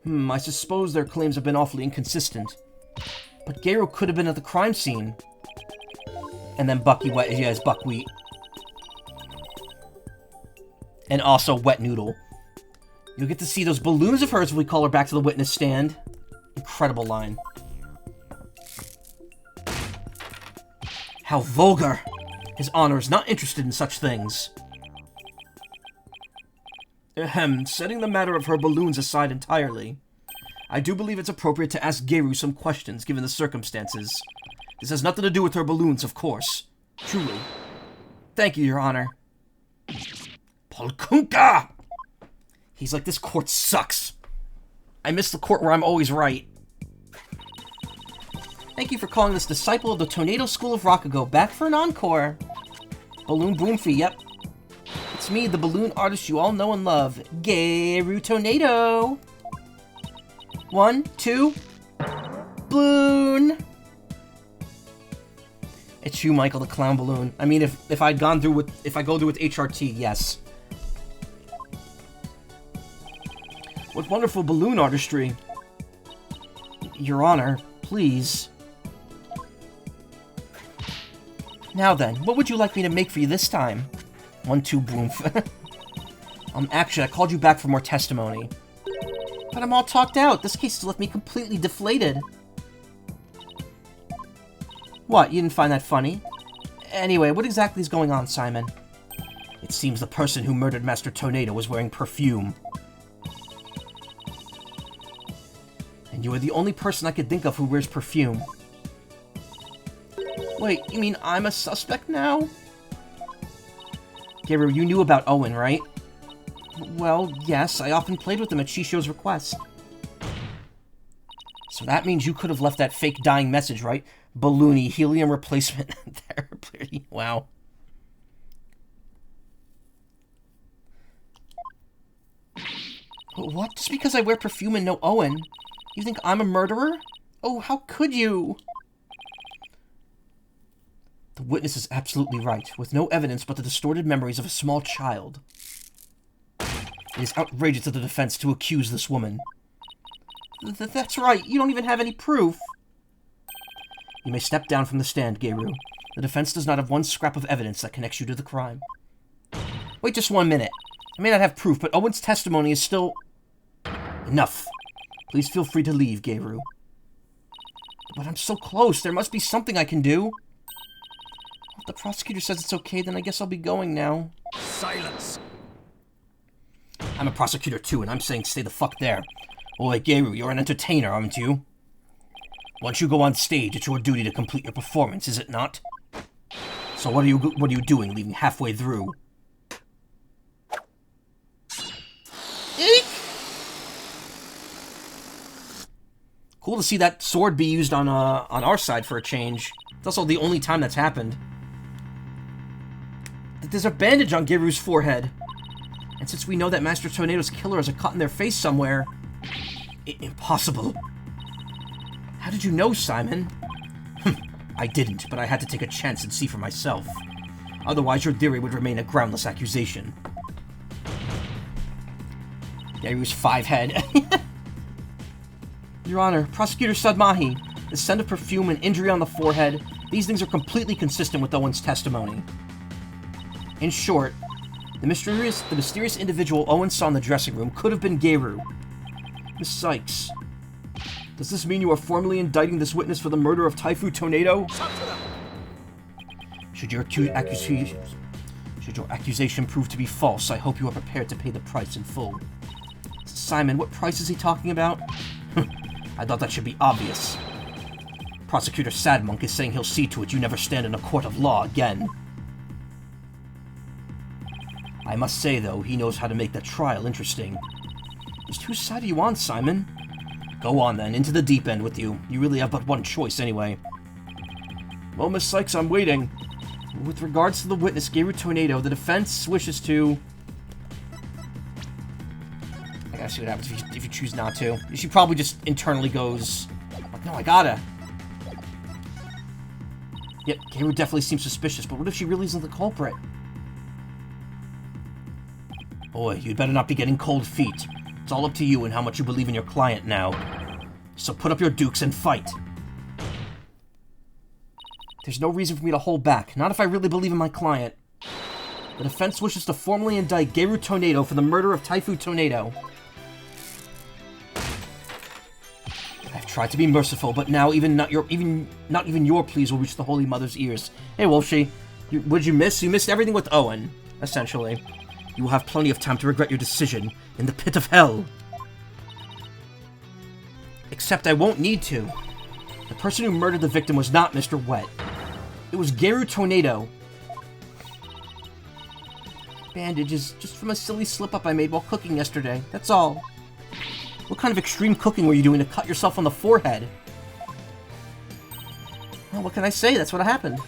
I suppose their claims have been awfully inconsistent. But Jugeiru could have been at the crime scene. And then buckwheat. And also wet noodle. You'll get to see those balloons of hers if we call her back to the witness stand. Incredible line. How vulgar! His Honor is not interested in such things. Setting the matter of her balloons aside entirely, I do believe it's appropriate to ask Jugeiru some questions given the circumstances. This has nothing to do with her balloons, of course. Truly. Thank you, Your Honor. Polkunka! He's like, this court sucks. I miss the court where I'm always right. Thank you for calling this disciple of the Tornado School of Rakugo back for an encore. Balloon Boomfee, yep. It's me, the balloon artist you all know and love, Jugeiru Tornado. 1, 2, balloon. It's you, Michael, the clown balloon. I mean, if I go through with HRT, yes. What wonderful balloon artistry. Your Honor, please. Now then, what would you like me to make for you this time? 1-2 boom. Actually, I called you back for more testimony. But I'm all talked out. This case has left me completely deflated. What, you didn't find that funny? Anyway, what exactly is going on, Simon? It seems the person who murdered Master Tornado was wearing perfume. And you are the only person I could think of who wears perfume. Wait, you mean I'm a suspect now? Jugeiru, you knew about Owen, right? Well, yes, I often played with him at Shisho's request. So that means you could have left that fake dying message, right? Balloony, helium replacement therapy. Wow. What? Just because I wear perfume and know Owen? You think I'm a murderer? Oh, how could you? The witness is absolutely right, with no evidence but the distorted memories of a small child. It is outrageous of the defense to accuse this woman. That's right, you don't even have any proof. You may step down from the stand, Jugeiru. The defense does not have one scrap of evidence that connects you to the crime. Wait just 1 minute. I may not have proof, but Owen's testimony is still... Enough. Please feel free to leave, Jugeiru. But I'm so close, there must be something I can do. If the prosecutor says it's okay, then I guess I'll be going now. Silence! I'm a prosecutor too, and I'm saying stay the fuck there. Oi, Jugeiru, you're an entertainer, aren't you? Once you go on stage, it's your duty to complete your performance, is it not? So what are you doing, leaving halfway through? Eek! Cool to see that sword be used on our side for a change. It's also the only time that's happened. There's a bandage on Jugeiru's forehead. And since we know that Master Tornado's killer has a cut in their face somewhere... Impossible. How did you know, Simon? I didn't, but I had to take a chance and see for myself. Otherwise, your theory would remain a groundless accusation. Jugeiru's 5-head. Your Honor, Prosecutor Sadmahi, the scent of perfume and injury on the forehead, these things are completely consistent with Owen's testimony. In short, the mysterious individual Owen saw in the dressing room could have been Jugeiru. Miss Sykes, does this mean you are formally indicting this witness for the murder of Taifu Tornado? Should your accusation prove to be false, I hope you are prepared to pay the price in full. Simon, what price is he talking about? I thought that should be obvious. Prosecutor Sadmonk is saying he'll see to it you never stand in a court of law again. I must say, though, he knows how to make the trial interesting. Just whose side are you on, Simon? Go on, then, into the deep end with you. You really have but one choice, anyway. Well, Miss Sykes, I'm waiting. With regards to the witness, Jugeiru Tornado, the defense wishes to... I gotta see what happens if you choose not to. She probably just internally goes... Like, no, I gotta. Yep, Jugeiru definitely seems suspicious, but what if she really isn't the culprit? Boy, you'd better not be getting cold feet. It's all up to you and how much you believe in your client now. So put up your dukes and fight. There's no reason for me to hold back, not if I really believe in my client. The defense wishes to formally indict Jugeiru Tornado for the murder of Taifu Tornado. I've tried to be merciful, but now not even your pleas will reach the Holy Mother's ears. Hey, Wolfie, what'd you miss? You missed everything with Owen, essentially. You will have plenty of time to regret your decision in the pit of hell. Except I won't need to. The person who murdered the victim was not Mr. Wet. It was Jugeiru Tornado. Bandages, just from a silly slip-up I made while cooking yesterday. That's all. What kind of extreme cooking were you doing to cut yourself on the forehead? Well, what can I say? That's what happened.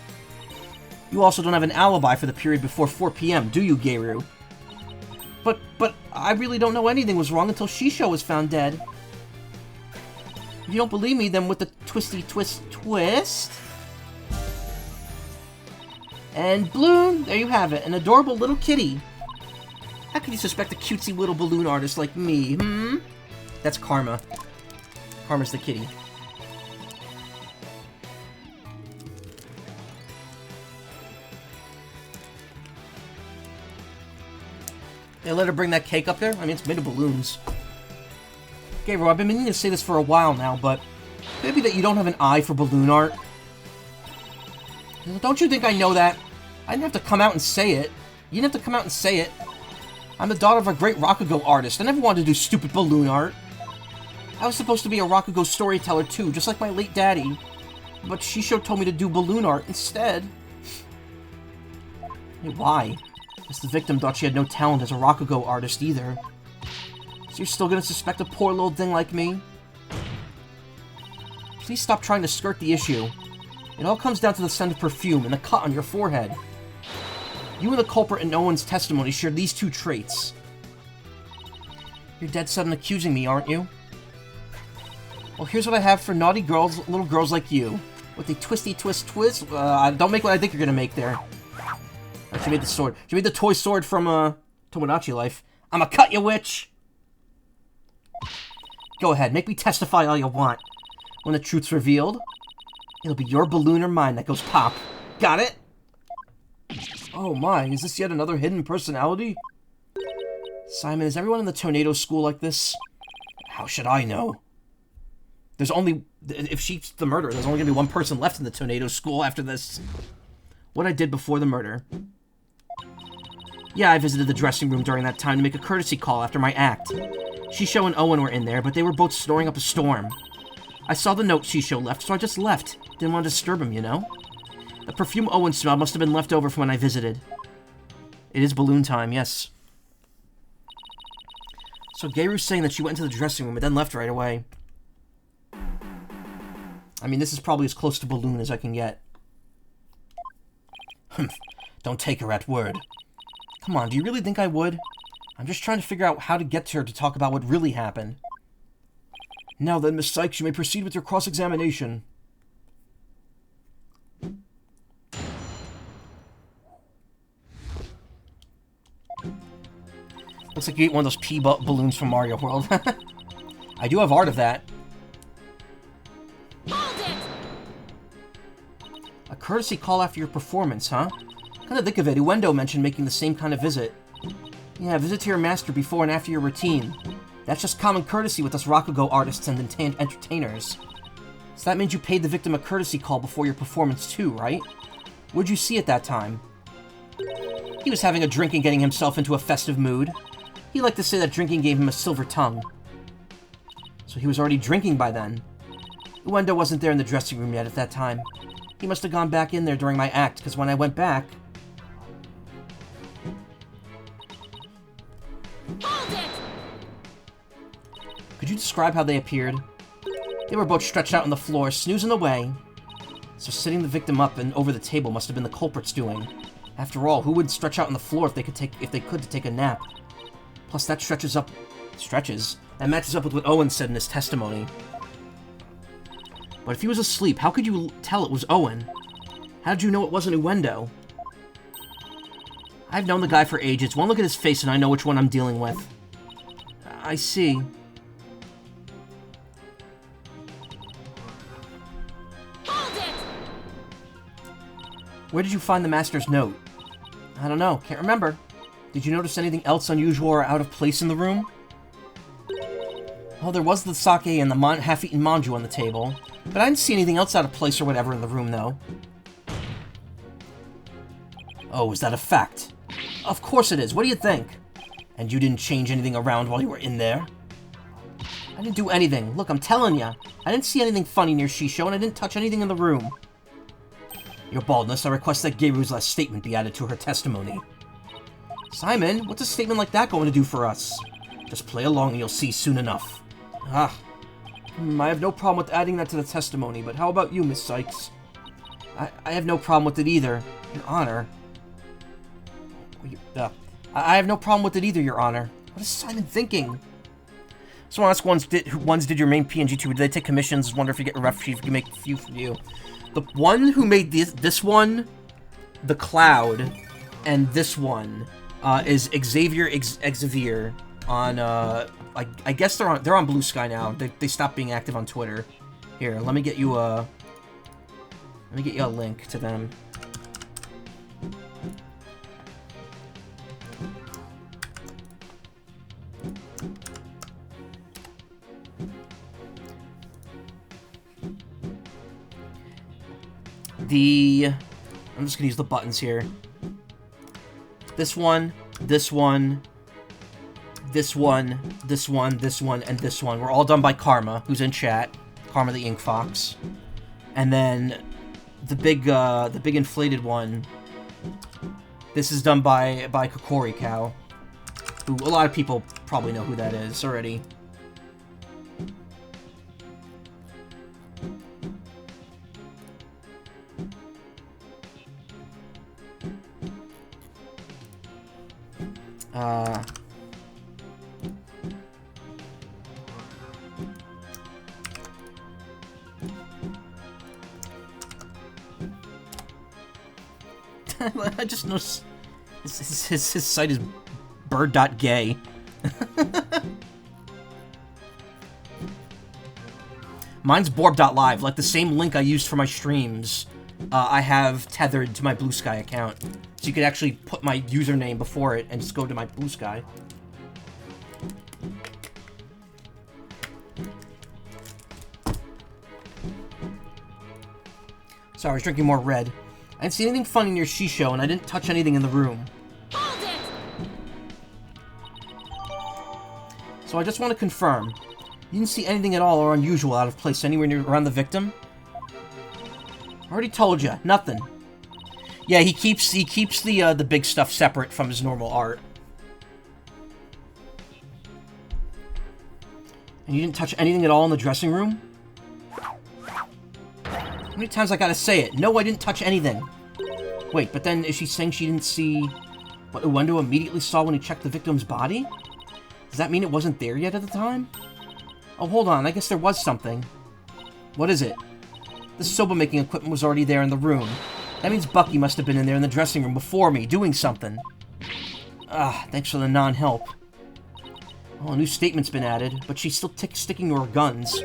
You also don't have an alibi for the period before 4 p.m., do you, Jugeiru? But I really don't know anything was wrong until Shisho was found dead. If you don't believe me, then with the twisty twist... And Bloom, there you have it, an adorable little kitty. How could you suspect a cutesy little balloon artist like me, hmm? That's Karma. Karma's the kitty. They let her bring that cake up there? I mean, it's made of balloons. Gabriel, I've been meaning to say this for a while now, but maybe that you don't have an eye for balloon art. Don't you think I know that? I didn't have to come out and say it. You didn't have to come out and say it. I'm the daughter of a great Rakugo artist. I never wanted to do stupid balloon art. I was supposed to be a Rakugo storyteller too, just like my late daddy. But Shisho told me to do balloon art instead. Hey, why? Guess the victim thought she had no talent as a Rakugo artist either. So you're still gonna suspect a poor little thing like me? Please stop trying to skirt the issue. It all comes down to the scent of perfume and the cut on your forehead. You and the culprit in Owen's testimony share these two traits. You're dead set on accusing me, aren't you? Well, here's what I have for naughty girls, little girls like you. With a twisty twist twist. Don't make what I think you're gonna make there. Oh, she made the sword. She made the toy sword from, Tomodachi Life. I'ma cut you, witch! Go ahead, make me testify all you want. When the truth's revealed, it'll be your balloon or mine that goes pop. Got it? Oh my, is this yet another hidden personality? Simon, is everyone in the Tornado School like this? How should I know? There's only... If she's the murderer, there's only gonna be one person left in the Tornado School after this. What I did before the murder. Yeah, I visited the dressing room during that time to make a courtesy call after my act. Shisho and Owen were in there, but they were both snoring up a storm. I saw the note Shisho left, so I just left. Didn't want to disturb him, you know? The perfume Owen smelled must have been left over from when I visited. It is balloon time, yes. So Geiru's saying that she went into the dressing room and then left right away. I mean, this is probably as close to balloon as I can get. Humph. Don't take her at word. Come on, do you really think I would? I'm just trying to figure out how to get to her to talk about what really happened. Now then, Miss Sykes, you may proceed with your cross-examination. Looks like you ate one of those pea balloons from Mario World. I do have art of that. Hold it! A courtesy call after your performance, huh? Come to think of it, Juendo mentioned making the same kind of visit. Yeah, visit to your master before and after your routine. That's just common courtesy with us Rakugo artists and entertainers. So that means you paid the victim a courtesy call before your performance too, right? What'd you see at that time? He was having a drink and getting himself into a festive mood. He liked to say that drinking gave him a silver tongue. So he was already drinking by then. Juendo wasn't there in the dressing room yet at that time. He must have gone back in there during my act, because when I went back... Hold it! Could you describe how they appeared? They were both stretched out on the floor, snoozing away. So sitting the victim up and over the table must have been the culprit's doing. After all, who would stretch out on the floor if they could to take a nap? Plus, that that matches up with what Owen said in his testimony. But if he was asleep, how could you tell it was Owen? How did you know it wasn't Juendo? I've known the guy for ages. One look at his face and I know which one I'm dealing with. I see. Hold it! Where did you find the master's note? I don't know. Can't remember. Did you notice anything else unusual or out of place in the room? Oh, there was the sake and the half-eaten manju on the table. But I didn't see anything else out of place or whatever in the room, though. Oh, is that a fact? Of course it is. What do you think? And you didn't change anything around while you were in there? I didn't do anything. Look, I'm telling ya. I didn't see anything funny near Shisho, and I didn't touch anything in the room. Your baldness, I request that Geiru's last statement be added to her testimony. Simon, what's a statement like that going to do for us? Just play along and you'll see soon enough. I have no problem with adding that to the testimony, but how about you, Miss Sykes? I have no problem with it either, Your Honor. I have no problem with it either, Your Honor. What is Simon thinking? So I'll ask ones did your main PNG too? Did they take commissions? Wonder if you get a ref sheet, if you make a few for you. The one who made this one, the Cloud, and this one is Xavier on I guess they're on Blue Sky now. They stopped being active on Twitter. Here, let me get you a link to them. I'm just gonna use the buttons here. This one, this one, this one, this one, this one, and this one. We're all done by Karma, who's in chat. Karma the Ink Fox. And then the big inflated one. This is done by Kokori Cow, who a lot of people probably know who that is already. I just noticed his site is bird.gay. Mine's borb.live, like the same link I used for my streams. I have tethered to my Blue Sky account. So you could actually put my username before it and just go to my Blue Sky. Sorry, I was drinking more red. I didn't see anything funny near Shisho, and I didn't touch anything in the room. Hold it! So I just want to confirm. You didn't see anything at all or unusual out of place anywhere near around the victim? I already told you, nothing. Yeah, he keeps the big stuff separate from his normal art. And you didn't touch anything at all in the dressing room? How many times I gotta say it? No, I didn't touch anything. Wait, but then is she saying she didn't see what Juendo immediately saw when he checked the victim's body? Does that mean it wasn't there yet at the time? Oh, hold on, I guess there was something. What is it? The soba-making equipment was already there in the room. That means Bucky must have been in there in the dressing room before me, doing something. Thanks for the non-help. Oh, a new statement's been added, but she's still sticking to her guns.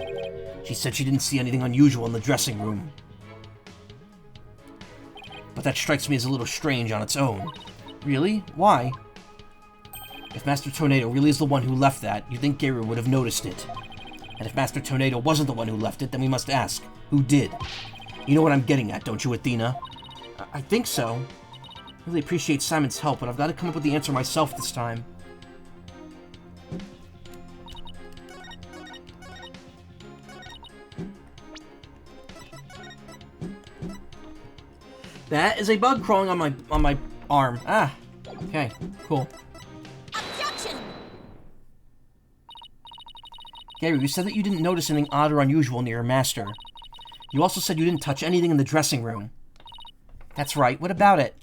She said she didn't see anything unusual in the dressing room. But that strikes me as a little strange on its own. Really? Why? If Master Tornado really is the one who left that, you'd think Jugeiru would have noticed it. And if Master Tornado wasn't the one who left it, then we must ask, who did? You know what I'm getting at, don't you, Athena? I think so. I really appreciate Simon's help, but I've got to come up with the answer myself this time. That is a bug crawling on my arm. Ah, okay, cool. Objection! Jugeiru, you said that you didn't notice anything odd or unusual near your master. You also said you didn't touch anything in the dressing room. That's right, what about it?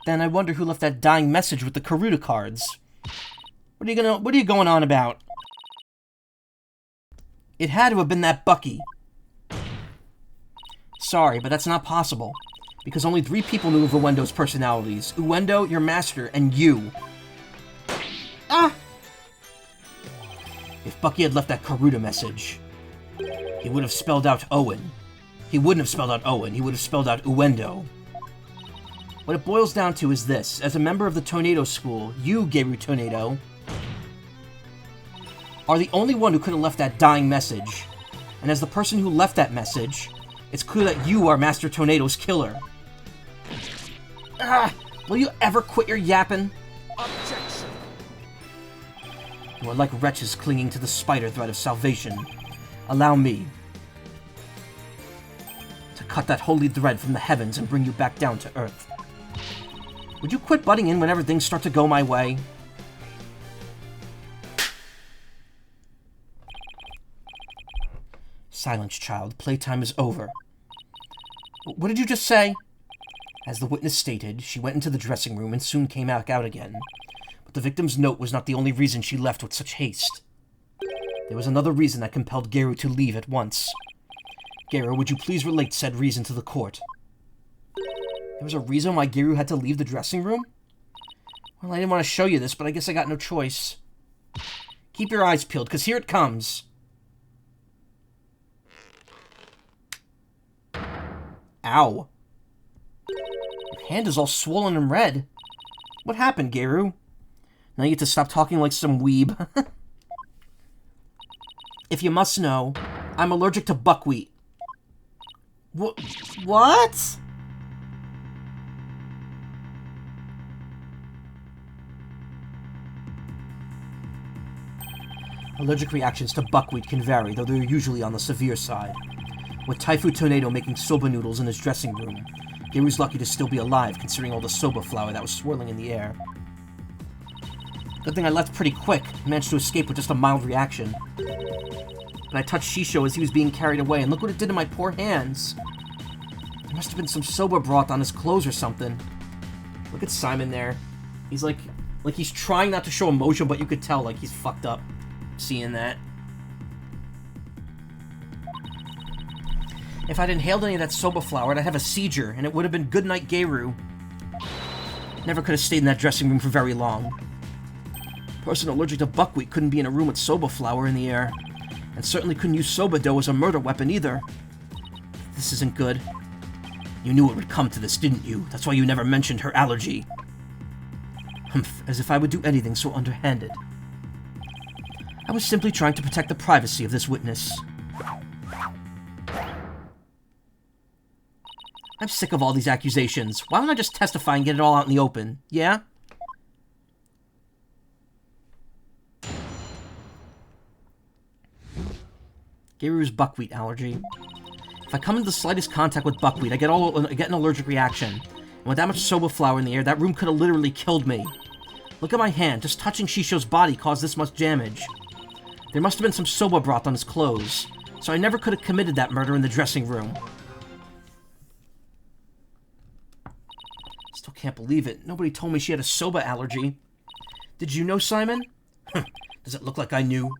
Then I wonder who left that dying message with the Karuta cards. What are you going on about? It had to have been that Bucky. Sorry, but that's not possible. Because only 3 people knew of Juendo's personalities. Juendo, your master, and you. Ah! If Bucky had left that Karuta message, he would have spelled out Owen. He wouldn't have spelled out Owen, he would have spelled out Juendo. What it boils down to is this. As a member of the Tornado School, you, Jugeiru Tornado, are the only one who could have left that dying message. And as the person who left that message, it's clear that you are Master Tornado's killer. Will you ever quit your yapping? Objection! You are like wretches clinging to the spider thread of salvation. Allow me to cut that holy thread from the heavens and bring you back down to earth. Would you quit butting in whenever things start to go my way? Silence, child. Playtime is over. What did you just say? As the witness stated, she went into the dressing room and soon came back out again. But the victim's note was not the only reason she left with such haste. There was another reason that compelled Jugeiru to leave at once. Jugeiru, would you please relate said reason to the court? There was a reason why Jugeiru had to leave the dressing room? Well, I didn't want to show you this, but I guess I got no choice. Keep your eyes peeled, because here it comes. Ow. Your hand is all swollen and red. What happened, Jugeiru? Now you get to stop talking like some weeb. If you must know, I'm allergic to buckwheat. What? Allergic reactions to buckwheat can vary, though they're usually on the severe side. With Typhoon Tornado making soba noodles in his dressing room, Geiru's lucky to still be alive, considering all the soba flour that was swirling in the air. Good thing I left pretty quick, managed to escape with just a mild reaction. But I touched Shisho as he was being carried away, and look what it did to my poor hands. There must have been some soba broth on his clothes or something. Look at Simon there. He's like he's trying not to show emotion, but you could tell, like, he's fucked up seeing that. If I'd inhaled any of that soba flour, I'd have a seizure, and it would have been good night Jugeiru. Never could have stayed in that dressing room for very long. A person allergic to buckwheat couldn't be in a room with soba flour in the air, and certainly couldn't use soba dough as a murder weapon either. This isn't good. You knew it would come to this, didn't you? That's why you never mentioned her allergy. Humph, as if I would do anything so underhanded. I was simply trying to protect the privacy of this witness. I'm sick of all these accusations. Why don't I just testify and get it all out in the open? Yeah? Geiru's buckwheat allergy. If I come into the slightest contact with buckwheat, I get an allergic reaction. And with that much soba flour in the air, that room could have literally killed me. Look at my hand. Just touching Shisho's body caused this much damage. There must have been some soba broth on his clothes, so I never could have committed that murder in the dressing room. Still can't believe it. Nobody told me she had a soba allergy. Did you know, Simon? Does it look like I knew?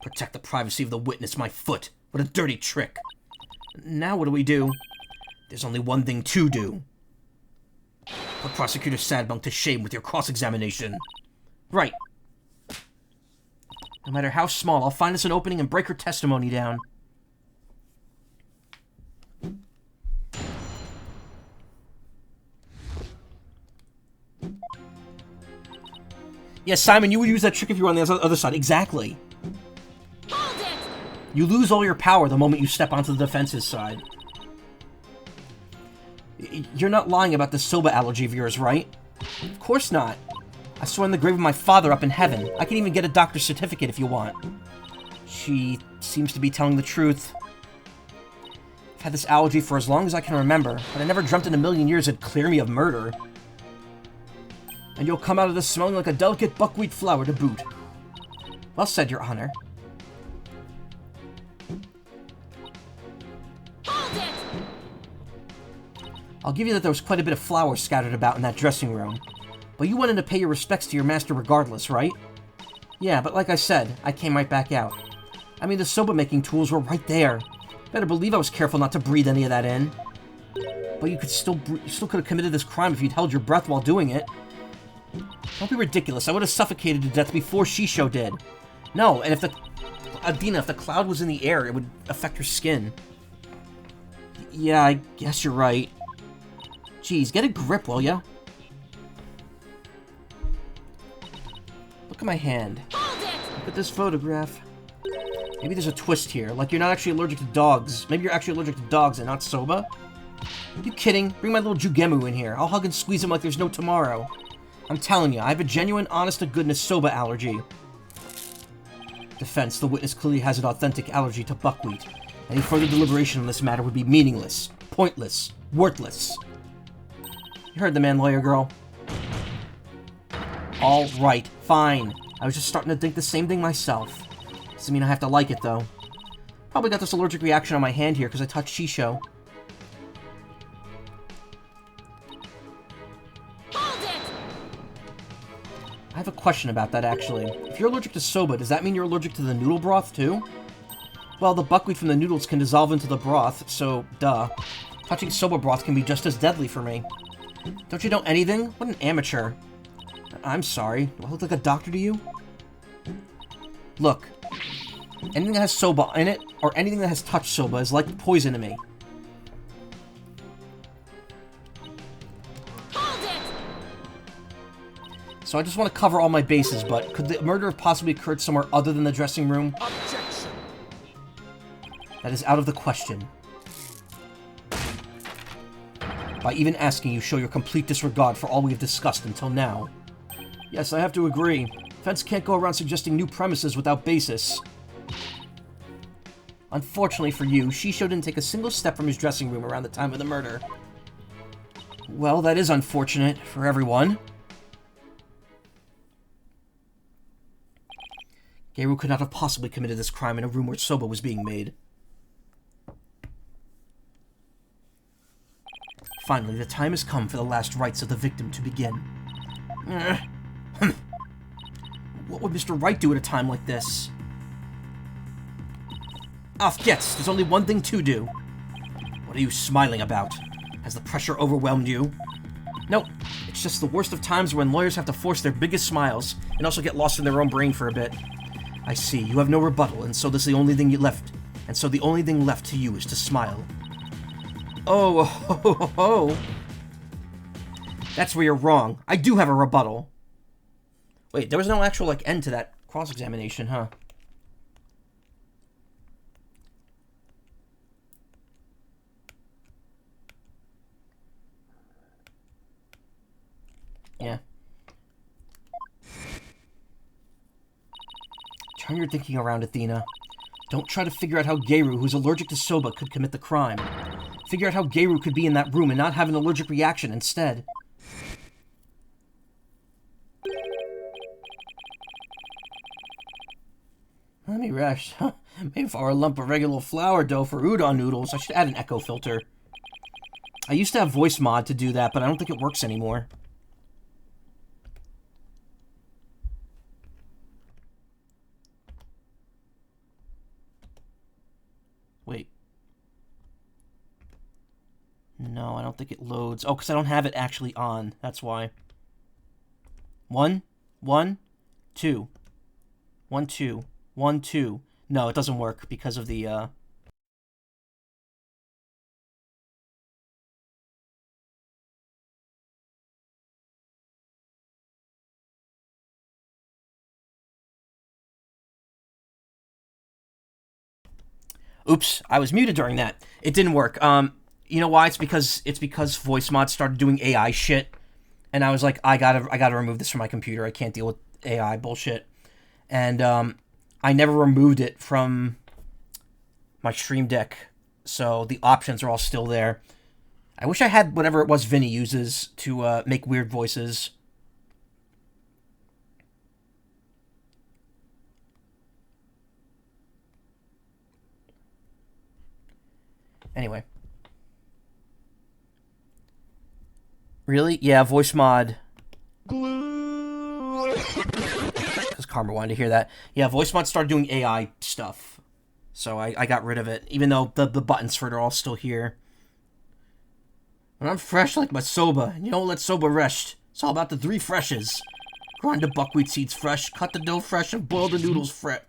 Protect the privacy of the witness, my foot. What a dirty trick. Now what do we do? There's only one thing to do. Put Prosecutor Sadbunk to shame with your cross-examination. Right. No matter how small, I'll find us an opening and break her testimony down. Yes, Simon, you would use that trick if you were on the other side. Exactly. Hold it! You lose all your power the moment you step onto the defense's side. You're not lying about the soba allergy of yours, right? Of course not. I swear on the grave of my father up in heaven. I can even get a doctor's certificate if you want. She seems to be telling the truth. I've had this allergy for as long as I can remember, but I never dreamt in a million years it'd clear me of murder. And you'll come out of this smelling like a delicate buckwheat flour to boot. Well said, Your Honor. Hold it! I'll give you that there was quite a bit of flour scattered about in that dressing room. But you wanted to pay your respects to your master regardless, right? Yeah, but like I said, I came right back out. I mean, the soba-making tools were right there. Better believe I was careful not to breathe any of that in. But you still could have committed this crime if you'd held your breath while doing it. Don't be ridiculous. I would have suffocated to death before Shisho did. No, and if the cloud was in the air, it would affect her skin. Yeah, I guess you're right. Jeez, get a grip, will ya? Look at my hand. Hold it! Look at this photograph. Maybe there's a twist here. Like you're not actually allergic to dogs. Maybe you're actually allergic to dogs and not soba? Are you kidding? Bring my little Jugeiru in here. I'll hug and squeeze him like there's no tomorrow. I'm telling you, I have a genuine, honest-to-goodness soba allergy. Defense, the witness clearly has an authentic allergy to buckwheat. Any further deliberation on this matter would be meaningless, pointless, worthless. You heard the man, lawyer girl. All right, fine. I was just starting to think the same thing myself. Doesn't mean I have to like it, though. Probably got this allergic reaction on my hand here because I touched Shisho. Hold it! I have a question about that, actually. If you're allergic to soba, does that mean you're allergic to the noodle broth, too? Well, the buckwheat from the noodles can dissolve into the broth, so, duh. Touching soba broth can be just as deadly for me. Don't you know anything? What an amateur. I'm sorry. Do I look like a doctor to you? Look. Anything that has soba in it, or anything that has touched soba, is like poison to me. Hold it! So I just want to cover all my bases, but could the murder have possibly occurred somewhere other than the dressing room? Objection! That is out of the question. By even asking, you show your complete disregard for all we have discussed until now. Yes, I have to agree. Fence can't go around suggesting new premises without basis. Unfortunately for you, Shisho didn't take a single step from his dressing room around the time of the murder. Well, that is unfortunate for everyone. Jugeiru could not have possibly committed this crime in a room where soba was being made. Finally, the time has come for the last rites of the victim to begin. What would Mr. Wright do at a time like this? Auf geht's! There's only one thing to do. What are you smiling about? Has the pressure overwhelmed you? Nope. It's just the worst of times when lawyers have to force their biggest smiles and also get lost in their own brain for a bit. I see. You have no rebuttal, and so this is the only thing left. And so the only thing left to you is to smile. Oh, ho, ho, ho, ho. That's where you're wrong. I do have a rebuttal. Wait, there was no actual, like, end to that cross-examination, huh? Yeah. Turn your thinking around, Athena. Don't try to figure out how Jugeiru, who's allergic to soba, could commit the crime. Figure out how Jugeiru could be in that room and not have an allergic reaction instead. Let me rest. Maybe if I were a lump of regular flour dough for udon noodles, I should add an echo filter. I used to have voice mod to do that, but I don't think it works anymore. Wait. No, I don't think it loads. Oh, because I don't have it actually on. That's why. 1, 1, 2. 1, 2. 1, 2. No, it doesn't work because of the, Oops, I was muted during that. It didn't work. You know why? It's because voice mod started doing AI shit, and I was like, I gotta remove this from my computer. I can't deal with AI bullshit, and I never removed it from my Stream Deck, so the options are all still there. I wish I had whatever it was Vinny uses to make weird voices. Anyway. Really? Yeah, voice mod. Because Karma wanted to hear that. Yeah, voice mod started doing AI stuff. So I got rid of it, even though the buttons for it are all still here. When I'm fresh like my soba, and you don't let soba rest. It's all about the 3 freshes. Grind the buckwheat seeds fresh, cut the dough fresh, and boil the noodles fresh.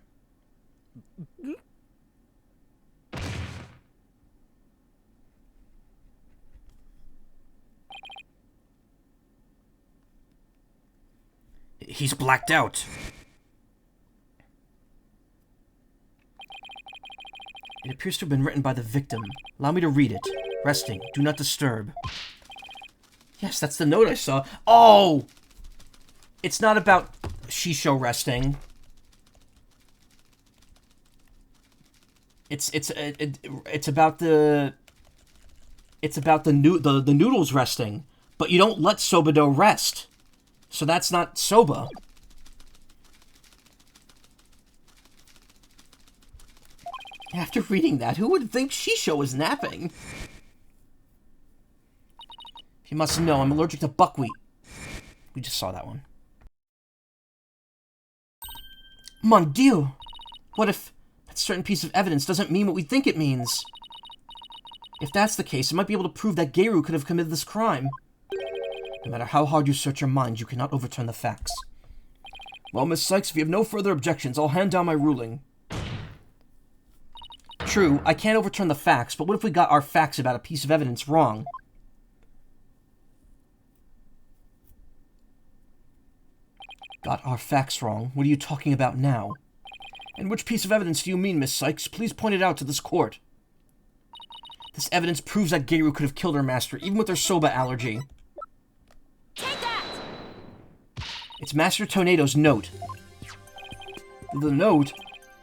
He's blacked out. It appears to have been written by the victim. Allow me to read it. Resting. Do not disturb. Yes, that's the note I saw. Oh! It's not about Shisho resting. It's about the noodles resting, but you don't let soba dough rest. So that's not soba. After reading that, who would think Shisho was napping? You must know, I'm allergic to buckwheat. We just saw that one. Mon Dieu! What if that certain piece of evidence doesn't mean what we think it means? If that's the case, it might be able to prove that Jugeiru could have committed this crime. No matter how hard you search your mind, you cannot overturn the facts. Well, Miss Sykes, if you have no further objections, I'll hand down my ruling. True, I can't overturn the facts, but what if we got our facts about a piece of evidence wrong? Got our facts wrong? What are you talking about now? And which piece of evidence do you mean, Miss Sykes? Please point it out to this court. This evidence proves that Jugeiru could have killed her master, even with her soba allergy. Take that! It's Master Tornado's note. The note?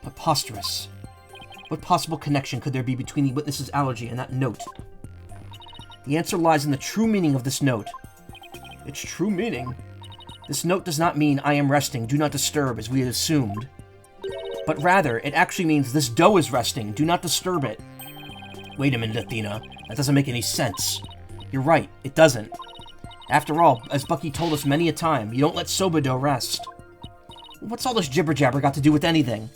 Preposterous. What possible connection could there be between the witness's allergy and that note? The answer lies in the true meaning of this note. Its true meaning? This note does not mean I am resting, do not disturb, as we had assumed. But rather, it actually means this dough is resting, do not disturb it. Wait a minute, Athena. That doesn't make any sense. You're right, it doesn't. After all, as Bucky told us many a time, you don't let soba dough rest. What's all this jibber-jabber got to do with anything?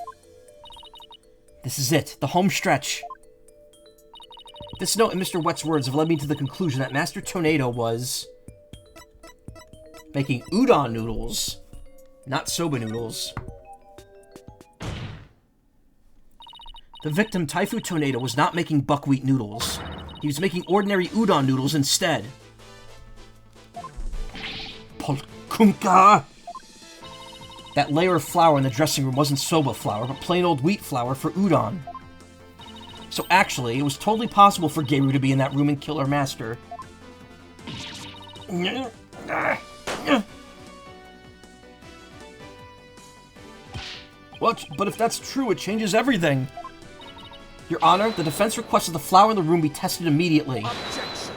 This is it, the home stretch. This note and Mr. Wet's words have led me to the conclusion that Master Tornado was making udon noodles, not soba noodles. The victim, Typhoon Tornado, was not making buckwheat noodles. He was making ordinary udon noodles instead. Polkunka! That layer of flour in the dressing room wasn't soba flour, but plain old wheat flour for udon. So actually, it was totally possible for Jugeiru to be in that room and kill her master. What? But if that's true, it changes everything. Your Honor, the defense requests that the flour in the room be tested immediately. Objection.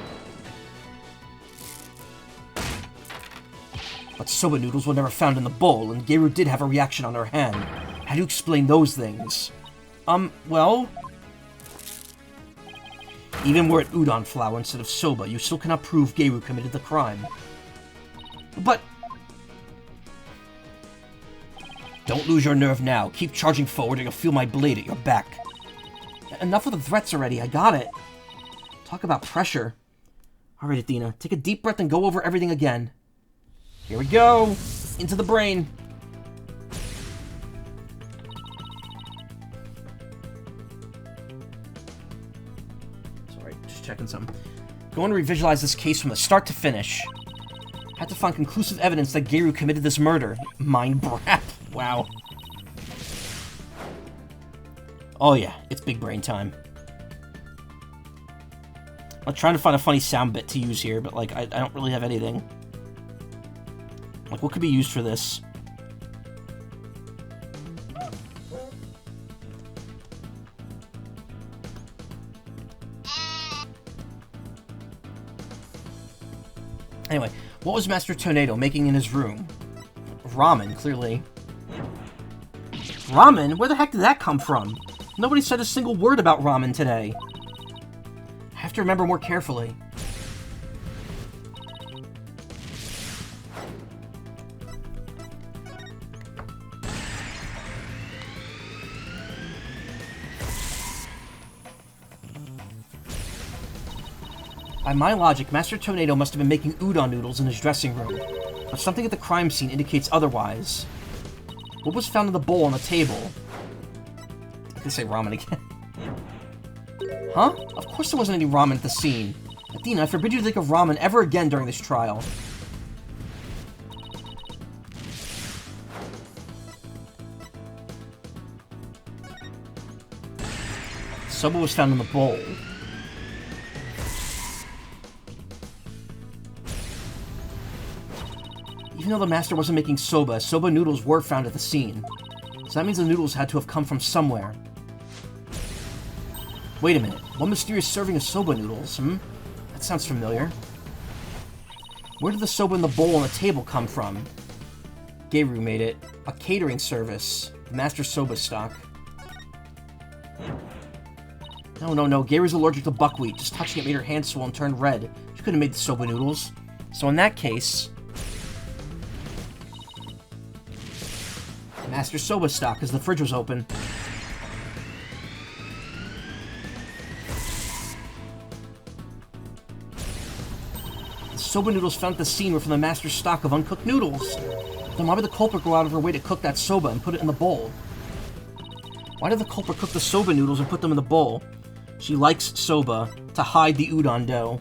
But soba noodles were never found in the bowl, and Jugeiru did have a reaction on her hand. How do you explain those things? Well... Even were it udon flour instead of soba, you still cannot prove Jugeiru committed the crime. But... Don't lose your nerve now. Keep charging forward or you'll feel my blade at your back. Enough of the threats already, I got it. Talk about pressure. Alright, Athena, take a deep breath and go over everything again. Here we go! Into the brain! Sorry, just checking something. Going to revisualize this case from the start to finish. Had to find conclusive evidence that Jugeiru committed this murder. Mind brap. Wow. Oh yeah, it's big brain time. I'm trying to find a funny sound bit to use here, but like, I don't really have anything. Like, what could be used for this? Anyway, what was Master Tornado making in his room? Ramen, clearly. Ramen? Where the heck did that come from? Nobody said a single word about ramen today. I have to remember more carefully. By my logic, Master Tornado must have been making udon noodles in his dressing room, but something at the crime scene indicates otherwise. What was found in the bowl on the table? I can say ramen again. Huh? Of course there wasn't any ramen at the scene. Athena, I forbid you to think of ramen ever again during this trial. Soba was found in the bowl. Even though the master wasn't making soba, soba noodles were found at the scene. So that means the noodles had to have come from somewhere. Wait a minute, one mysterious serving of soba noodles, That sounds familiar. Where did the soba in the bowl on the table come from? Jugeiru made it. A catering service. The master soba stock. No, Jugeiru's allergic to buckwheat. Just touching it made her hand swell and turn red. She couldn't have made the soba noodles. So in that case... Master soba stock, because the fridge was open. The soba noodles found at the scene were from the master's stock of uncooked noodles. Then why would the culprit go out of her way to cook that soba and put it in the bowl? Why did the culprit cook the soba noodles and put them in the bowl? She likes soba to hide the udon dough.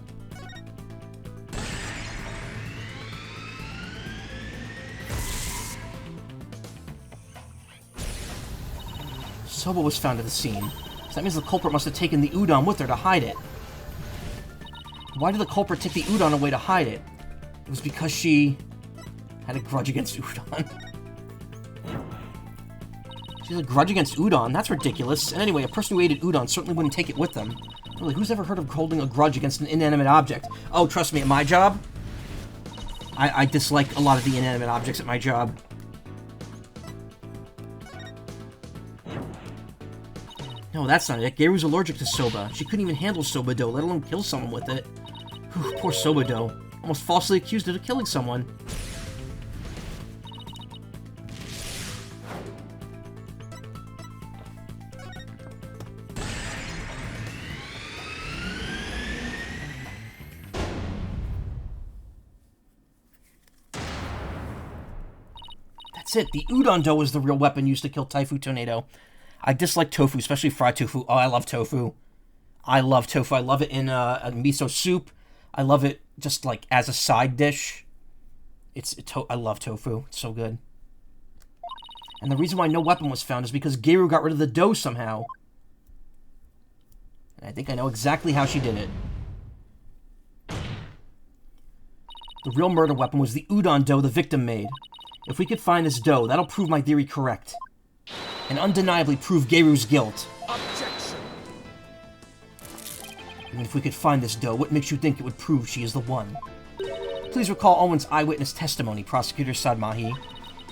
Soba was found at the scene, so that means the culprit must have taken the udon with her to hide it. Why did the culprit take the udon away to hide it? It was because she had a grudge against udon. She has a grudge against udon? That's ridiculous. And anyway, a person who ate udon certainly wouldn't take it with them. Really, who's ever heard of holding a grudge against an inanimate object? Oh, trust me, at my job, I dislike a lot of the inanimate objects at my job. No, that's not it. Geiru's allergic to soba. She couldn't even handle soba dough, let alone kill someone with it. Whew, poor soba dough. Almost falsely accused her of killing someone. That's it. The udon dough was the real weapon used to kill Typhoon Tornado. I dislike tofu, especially fried tofu. Oh, I love tofu. I love tofu. I love it in a miso soup. I love it just like as a side dish. I love tofu. It's so good. And the reason why no weapon was found is because Geiru got rid of the dough somehow. And I think I know exactly how she did it. The real murder weapon was the udon dough the victim made. If we could find this dough, that'll prove my theory correct. And undeniably prove Geiru's guilt. Objection. Even if we could find this dough, what makes you think it would prove she is the one? Please recall Owen's eyewitness testimony, Prosecutor Sadmahi.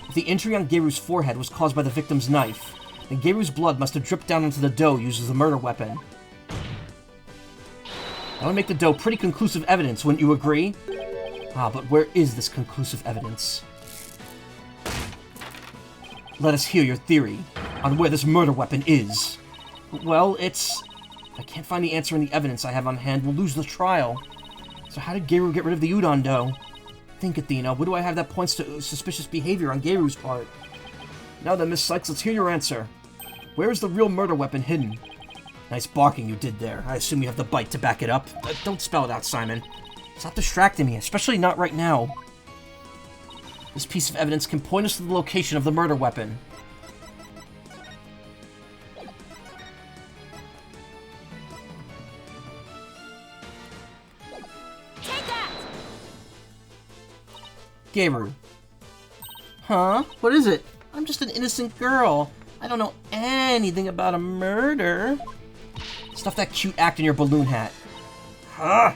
If the injury on Geiru's forehead was caused by the victim's knife, then Geiru's blood must have dripped down into the dough used as the murder weapon. That would make the dough pretty conclusive evidence, wouldn't you agree? Ah, but where is this conclusive evidence? Let us hear your theory on where this murder weapon is. Well, if I can't find the answer in the evidence I have on hand, we'll lose the trial. So how did Geiru get rid of the udon dough? Think, Athena, what do I have that points to suspicious behavior on Geiru's part? Now then, Miss Sykes, let's hear your answer. Where is the real murder weapon hidden? Nice barking you did there. I assume you have the bite to back it up. Don't spell it out, Simon. Stop distracting me, especially not right now. This piece of evidence can point us to the location of the murder weapon. Take that! Geiru. Huh? What is it? I'm just an innocent girl. I don't know anything about a murder. Stuff that cute act in your balloon hat. Huh?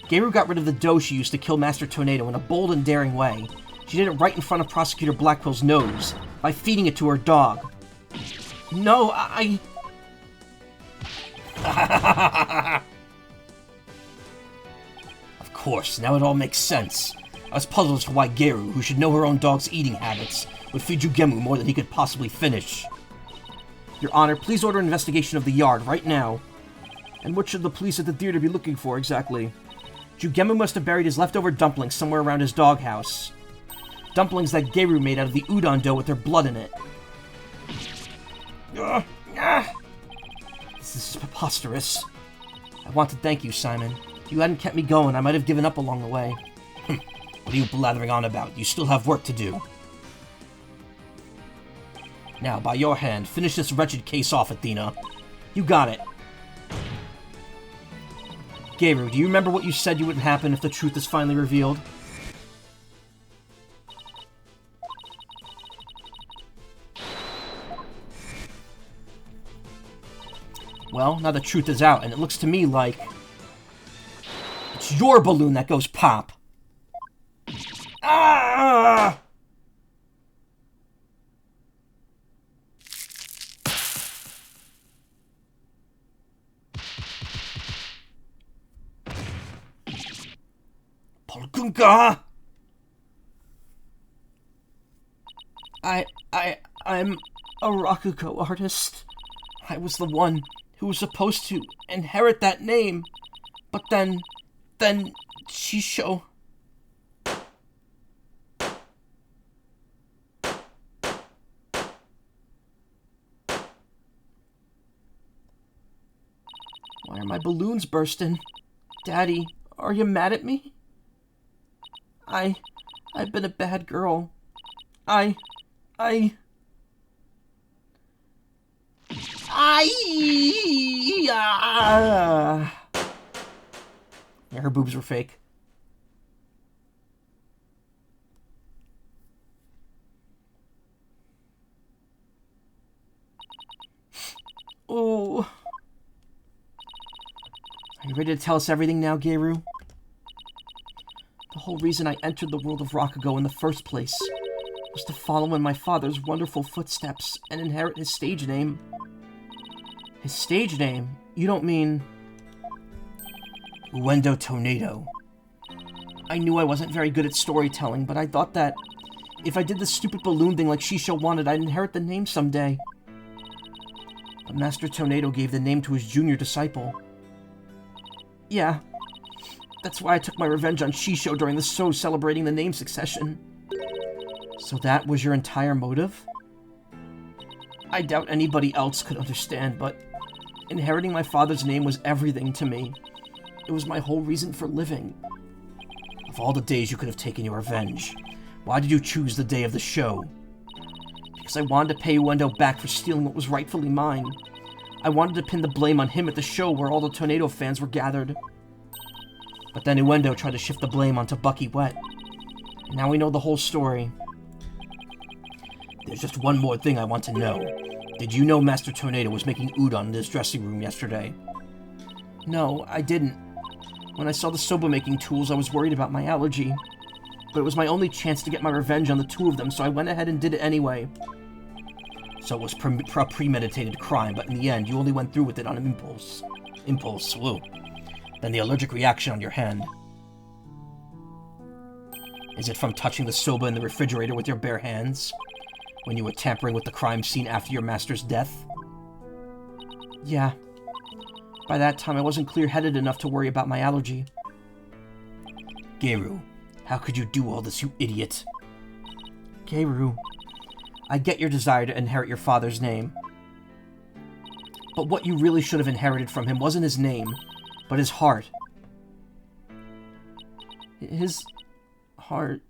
Geiru got rid of the dough she used to kill Master Tornado in a bold and daring way. She did it right in front of Prosecutor Blackwell's nose, by feeding it to her dog. No, Of course, now it all makes sense. I was puzzled as to why Geiru, who should know her own dog's eating habits, would feed Jugeiru more than he could possibly finish. Your Honor, please order an investigation of the yard right now. And what should the police at the theater be looking for exactly? Jugeiru must have buried his leftover dumplings somewhere around his doghouse. Dumplings that Geiru made out of the udon dough with their blood in it. This is preposterous. I want to thank you, Simon. If you hadn't kept me going, I might have given up along the way. What are you blathering on about? You still have work to do. Now, by your hand, finish this wretched case off, Athena. You got it. Geiru, do you remember what you said would happen if the truth is finally revealed? Well, now the truth is out, and it looks to me like it's your balloon that goes pop. Ah! Polgunga! I'm a Rakugo artist. I was the one who was supposed to inherit that name. But then Chisho... Why are my balloons bursting? Daddy, are you mad at me? I've been a bad girl. Ah! Yeah, her boobs were fake. Oh. Are you ready to tell us everything now, Jugeiru? The whole reason I entered the world of Rokugo in the first place was to follow in my father's wonderful footsteps and inherit his stage name. His stage name? You don't mean... Juendo Tornado. I knew I wasn't very good at storytelling, but I thought that if I did the stupid balloon thing like Shisho wanted, I'd inherit the name someday. But Master Tornado gave the name to his junior disciple. Yeah, that's why I took my revenge on Shisho during the show celebrating the name succession. So that was your entire motive? I doubt anybody else could understand, but inheriting my father's name was everything to me. It was my whole reason for living. Of all the days you could have taken your revenge, why did you choose the day of the show? Because I wanted to pay Juendo back for stealing what was rightfully mine. I wanted to pin the blame on him at the show where all the Tornado fans were gathered. But then Juendo tried to shift the blame onto Bucky Wet. And now we know the whole story. There's just one more thing I want to know. Did you know Master Tornado was making udon in his dressing room yesterday? No, I didn't. When I saw the soba-making tools, I was worried about my allergy. But it was my only chance to get my revenge on the two of them, so I went ahead and did it anyway. So it was a premeditated crime, but in the end, you only went through with it on an impulse. Impulse, woo. Then the allergic reaction on your hand. Is it from touching the soba in the refrigerator with your bare hands? When you were tampering with the crime scene after your master's death? Yeah. By that time, I wasn't clear-headed enough to worry about my allergy. Jugeiru, how could you do all this, you idiot? Jugeiru, I get your desire to inherit your father's name. But what you really should have inherited from him wasn't his name, but his heart. His heart.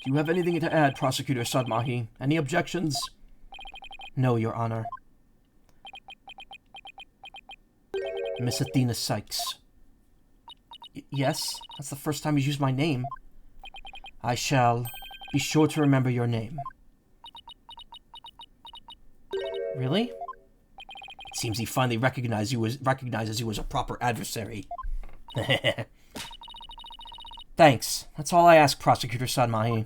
Do you have anything to add, Prosecutor Sadmahi? Any objections? No, Your Honor. Miss Athena Sykes. Yes? That's the first time he's used my name. I shall be sure to remember your name. Really? It seems he finally recognizes you as a proper adversary. Thanks. That's all I ask, Prosecutor Sadmahi.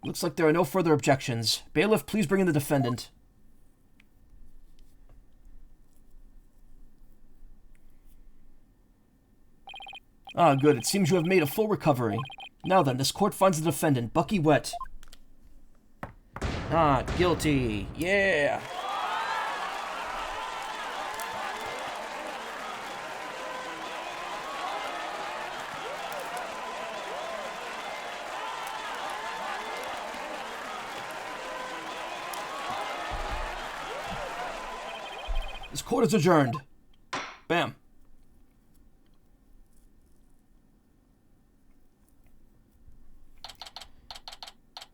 Looks like there are no further objections. Bailiff, please bring in the defendant. Ah, good. It seems you have made a full recovery. Now then, this court finds the defendant, Bucky Wet. Not guilty. Yeah! This court is adjourned. Bam.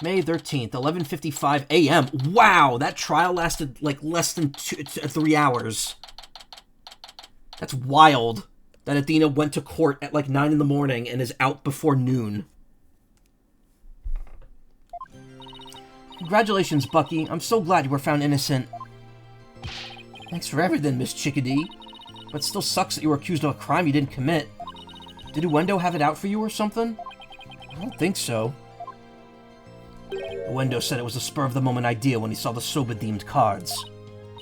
May 13th, 11:55 a.m. Wow, that trial lasted like less than 3 hours. That's wild that Athena went to court at like 9 in the morning and is out before noon. Congratulations, Bucky. I'm so glad you were found innocent. Thanks for everything, Miss Chickadee. But it still sucks that you were accused of a crime you didn't commit. Did Juendo have it out for you or something? I don't think so. Juendo said it was a spur-of-the-moment idea when he saw the soba-themed cards.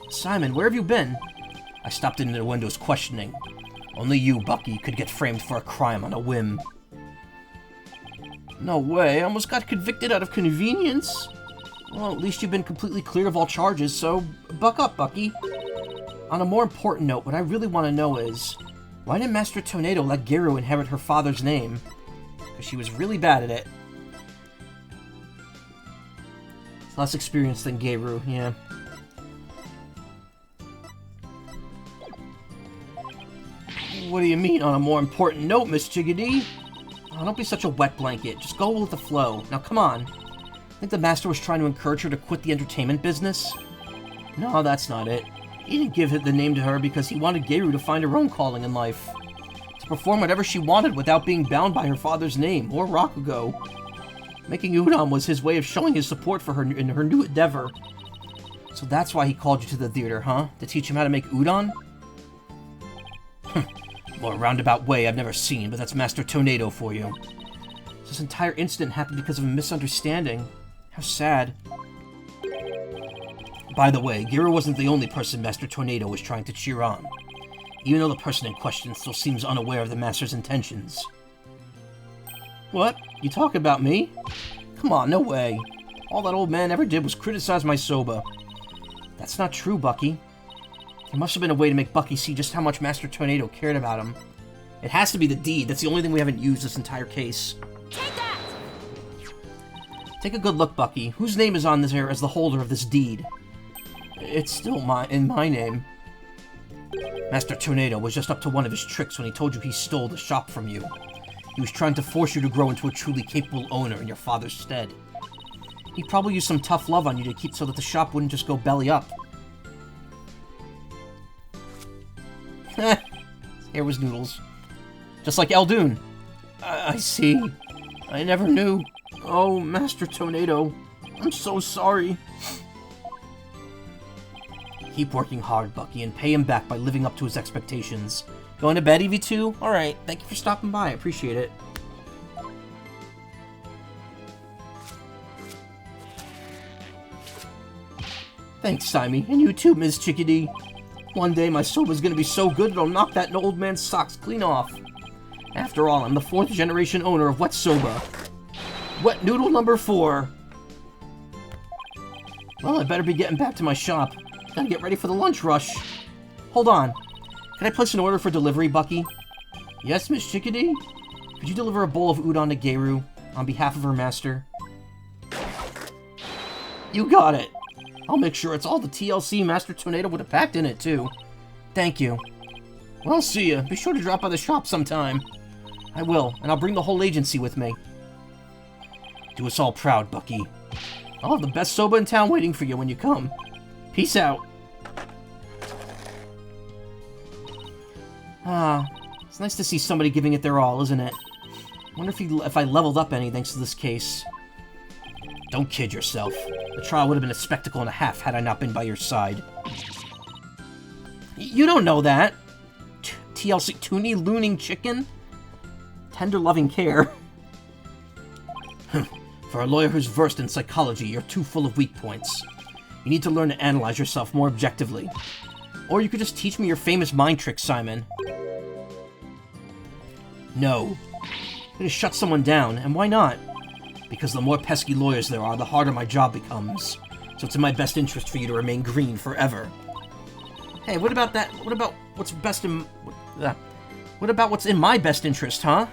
Simon, where have you been? I stopped into Juendo's questioning. Only you, Bucky, could get framed for a crime on a whim. No way, I almost got convicted out of convenience. Well, at least you've been completely clear of all charges, so buck up, Bucky. On a more important note, what I really want to know is, why didn't Master Tornado let Jugeiru inherit her father's name? Because she was really bad at it. Less experienced than Jugeiru, yeah. What do you mean, on a more important note, Miss Chickadee? Oh, don't be such a wet blanket. Just go with the flow. Now, come on. Think the master was trying to encourage her to quit the entertainment business? No, that's not it. He didn't give the name to her because he wanted Geiru to find her own calling in life. To perform whatever she wanted without being bound by her father's name, or Rakugo. Making udon was his way of showing his support for her in her new endeavor. So that's why he called you to the theater, huh? To teach him how to make udon? More roundabout way I've never seen, but that's Master Tornado for you. This entire incident happened because of a misunderstanding. How sad. By the way, Geiru wasn't the only person Master Tornado was trying to cheer on. Even though the person in question still seems unaware of the Master's intentions. What? You talk about me? Come on, no way. All that old man ever did was criticize my soba. That's not true, Bucky. There must have been a way to make Bucky see just how much Master Tornado cared about him. It has to be the deed. That's the only thing we haven't used this entire case. Take that! Take a good look, Bucky. Whose name is on this here as the holder of this deed? It's still in my name. Master Tornado was just up to one of his tricks when he told you he stole the shop from you. He was trying to force you to grow into a truly capable owner in your father's stead. He probably used some tough love on you to keep so that the shop wouldn't just go belly up. Here was Noodles. Just like Eldoon. I see. I never knew. Oh, Master Tornado. I'm so sorry. Keep working hard, Bucky, and pay him back by living up to his expectations. Going to bed, EV2? Alright, thank you for stopping by. I appreciate it. Thanks, Simey. And you too, Ms. Chickadee. One day my soba's gonna be so good it'll knock that old man's socks clean off. After all, I'm the 4th generation owner of Wet Soba. Wet Noodle number 4. Well, I better be getting back to my shop. Gotta get ready for the lunch rush. Hold on. Can I place an order for delivery, Bucky? Yes, Miss Chickadee? Could you deliver a bowl of udon to Geiru on behalf of her master? You got it. I'll make sure it's all the TLC Master Tornado would have packed in it, too. Thank you. Well, see ya. Be sure to drop by the shop sometime. I will, and I'll bring the whole agency with me. Do us all proud, Bucky. I'll have the best soba in town waiting for you when you come. Peace out. Ah, it's nice to see somebody giving it their all, isn't it? Wonder if I leveled up any thanks to this case. Don't kid yourself. The trial would have been a spectacle and a half had I not been by your side. You don't know that. TLC Toonie Looning Chicken? Tender loving care. For a lawyer who's versed in psychology, you're too full of weak points. You need to learn to analyze yourself more objectively. Or you could just teach me your famous mind trick, Simon. No. I'm gonna shut someone down, and why not? Because the more pesky lawyers there are, the harder my job becomes. So it's in my best interest for you to remain green forever. Hey, what about that? What about what's best in... what about what's in my best interest, huh?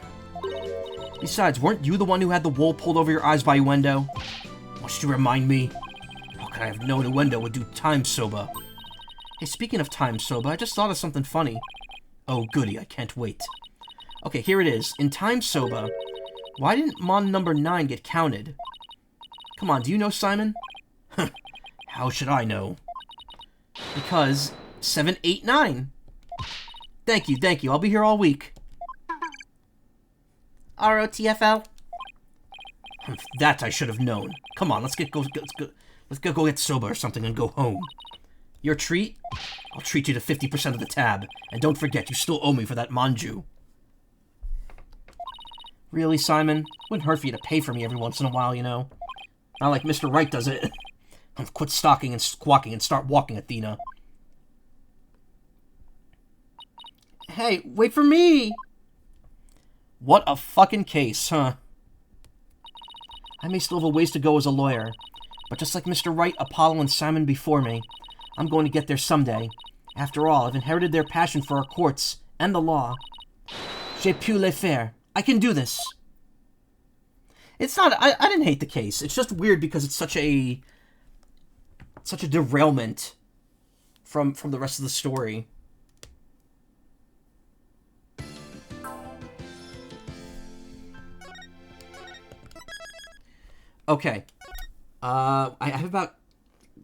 Besides, weren't you the one who had the wool pulled over your eyes by Juendo? Must you remind me? How could I have known Juendo would do time soba? Hey, speaking of time soba, I just thought of something funny. Oh, goody, I can't wait. Okay, here it is. In time soba, why didn't Mon number 9 get counted? Come on, do you know, Simon? How should I know? Because 7, 8, 9. Thank you. I'll be here all week. ROTFL? That I should have known. Come on, let's go get soba or something and go home. Your treat? I'll treat you to 50% of the tab. And don't forget, you still owe me for that manju. Really, Simon? Wouldn't hurt for you to pay for me every once in a while, you know? Not like Mr. Wright does it. Quit stalking and squawking and start walking, Athena. Hey, wait for me! What a fucking case, huh? I may still have a ways to go as a lawyer, but just like Mr. Wright, Apollo, and Simon before me, I'm going to get there someday. After all, I've inherited their passion for our courts and the law. J'ai pu le faire. I can do this. It's not... I didn't hate the case. It's just weird because it's such a derailment from the rest of the story. Okay. I have about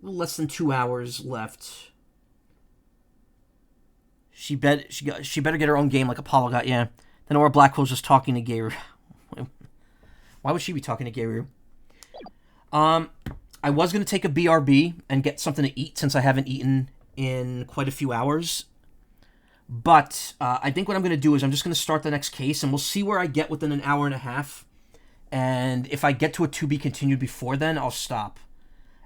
less than 2 hours left. She better get her own game like Apollo got. Yeah. Then Aura Blackwell's just talking to Geiru. Why would she be talking to Geiru? I was gonna take a BRB and get something to eat since I haven't eaten in quite a few hours. But I think what I'm gonna do is I'm just gonna start the next case and we'll see where I get within an hour and a half. And if I get to a to be continued before then, I'll stop.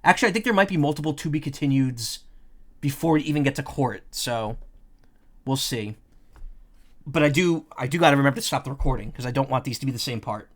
Actually, I think there might be multiple to be continueds before we even get to court. So we'll see. But I do got to remember to stop the recording because I don't want these to be the same part.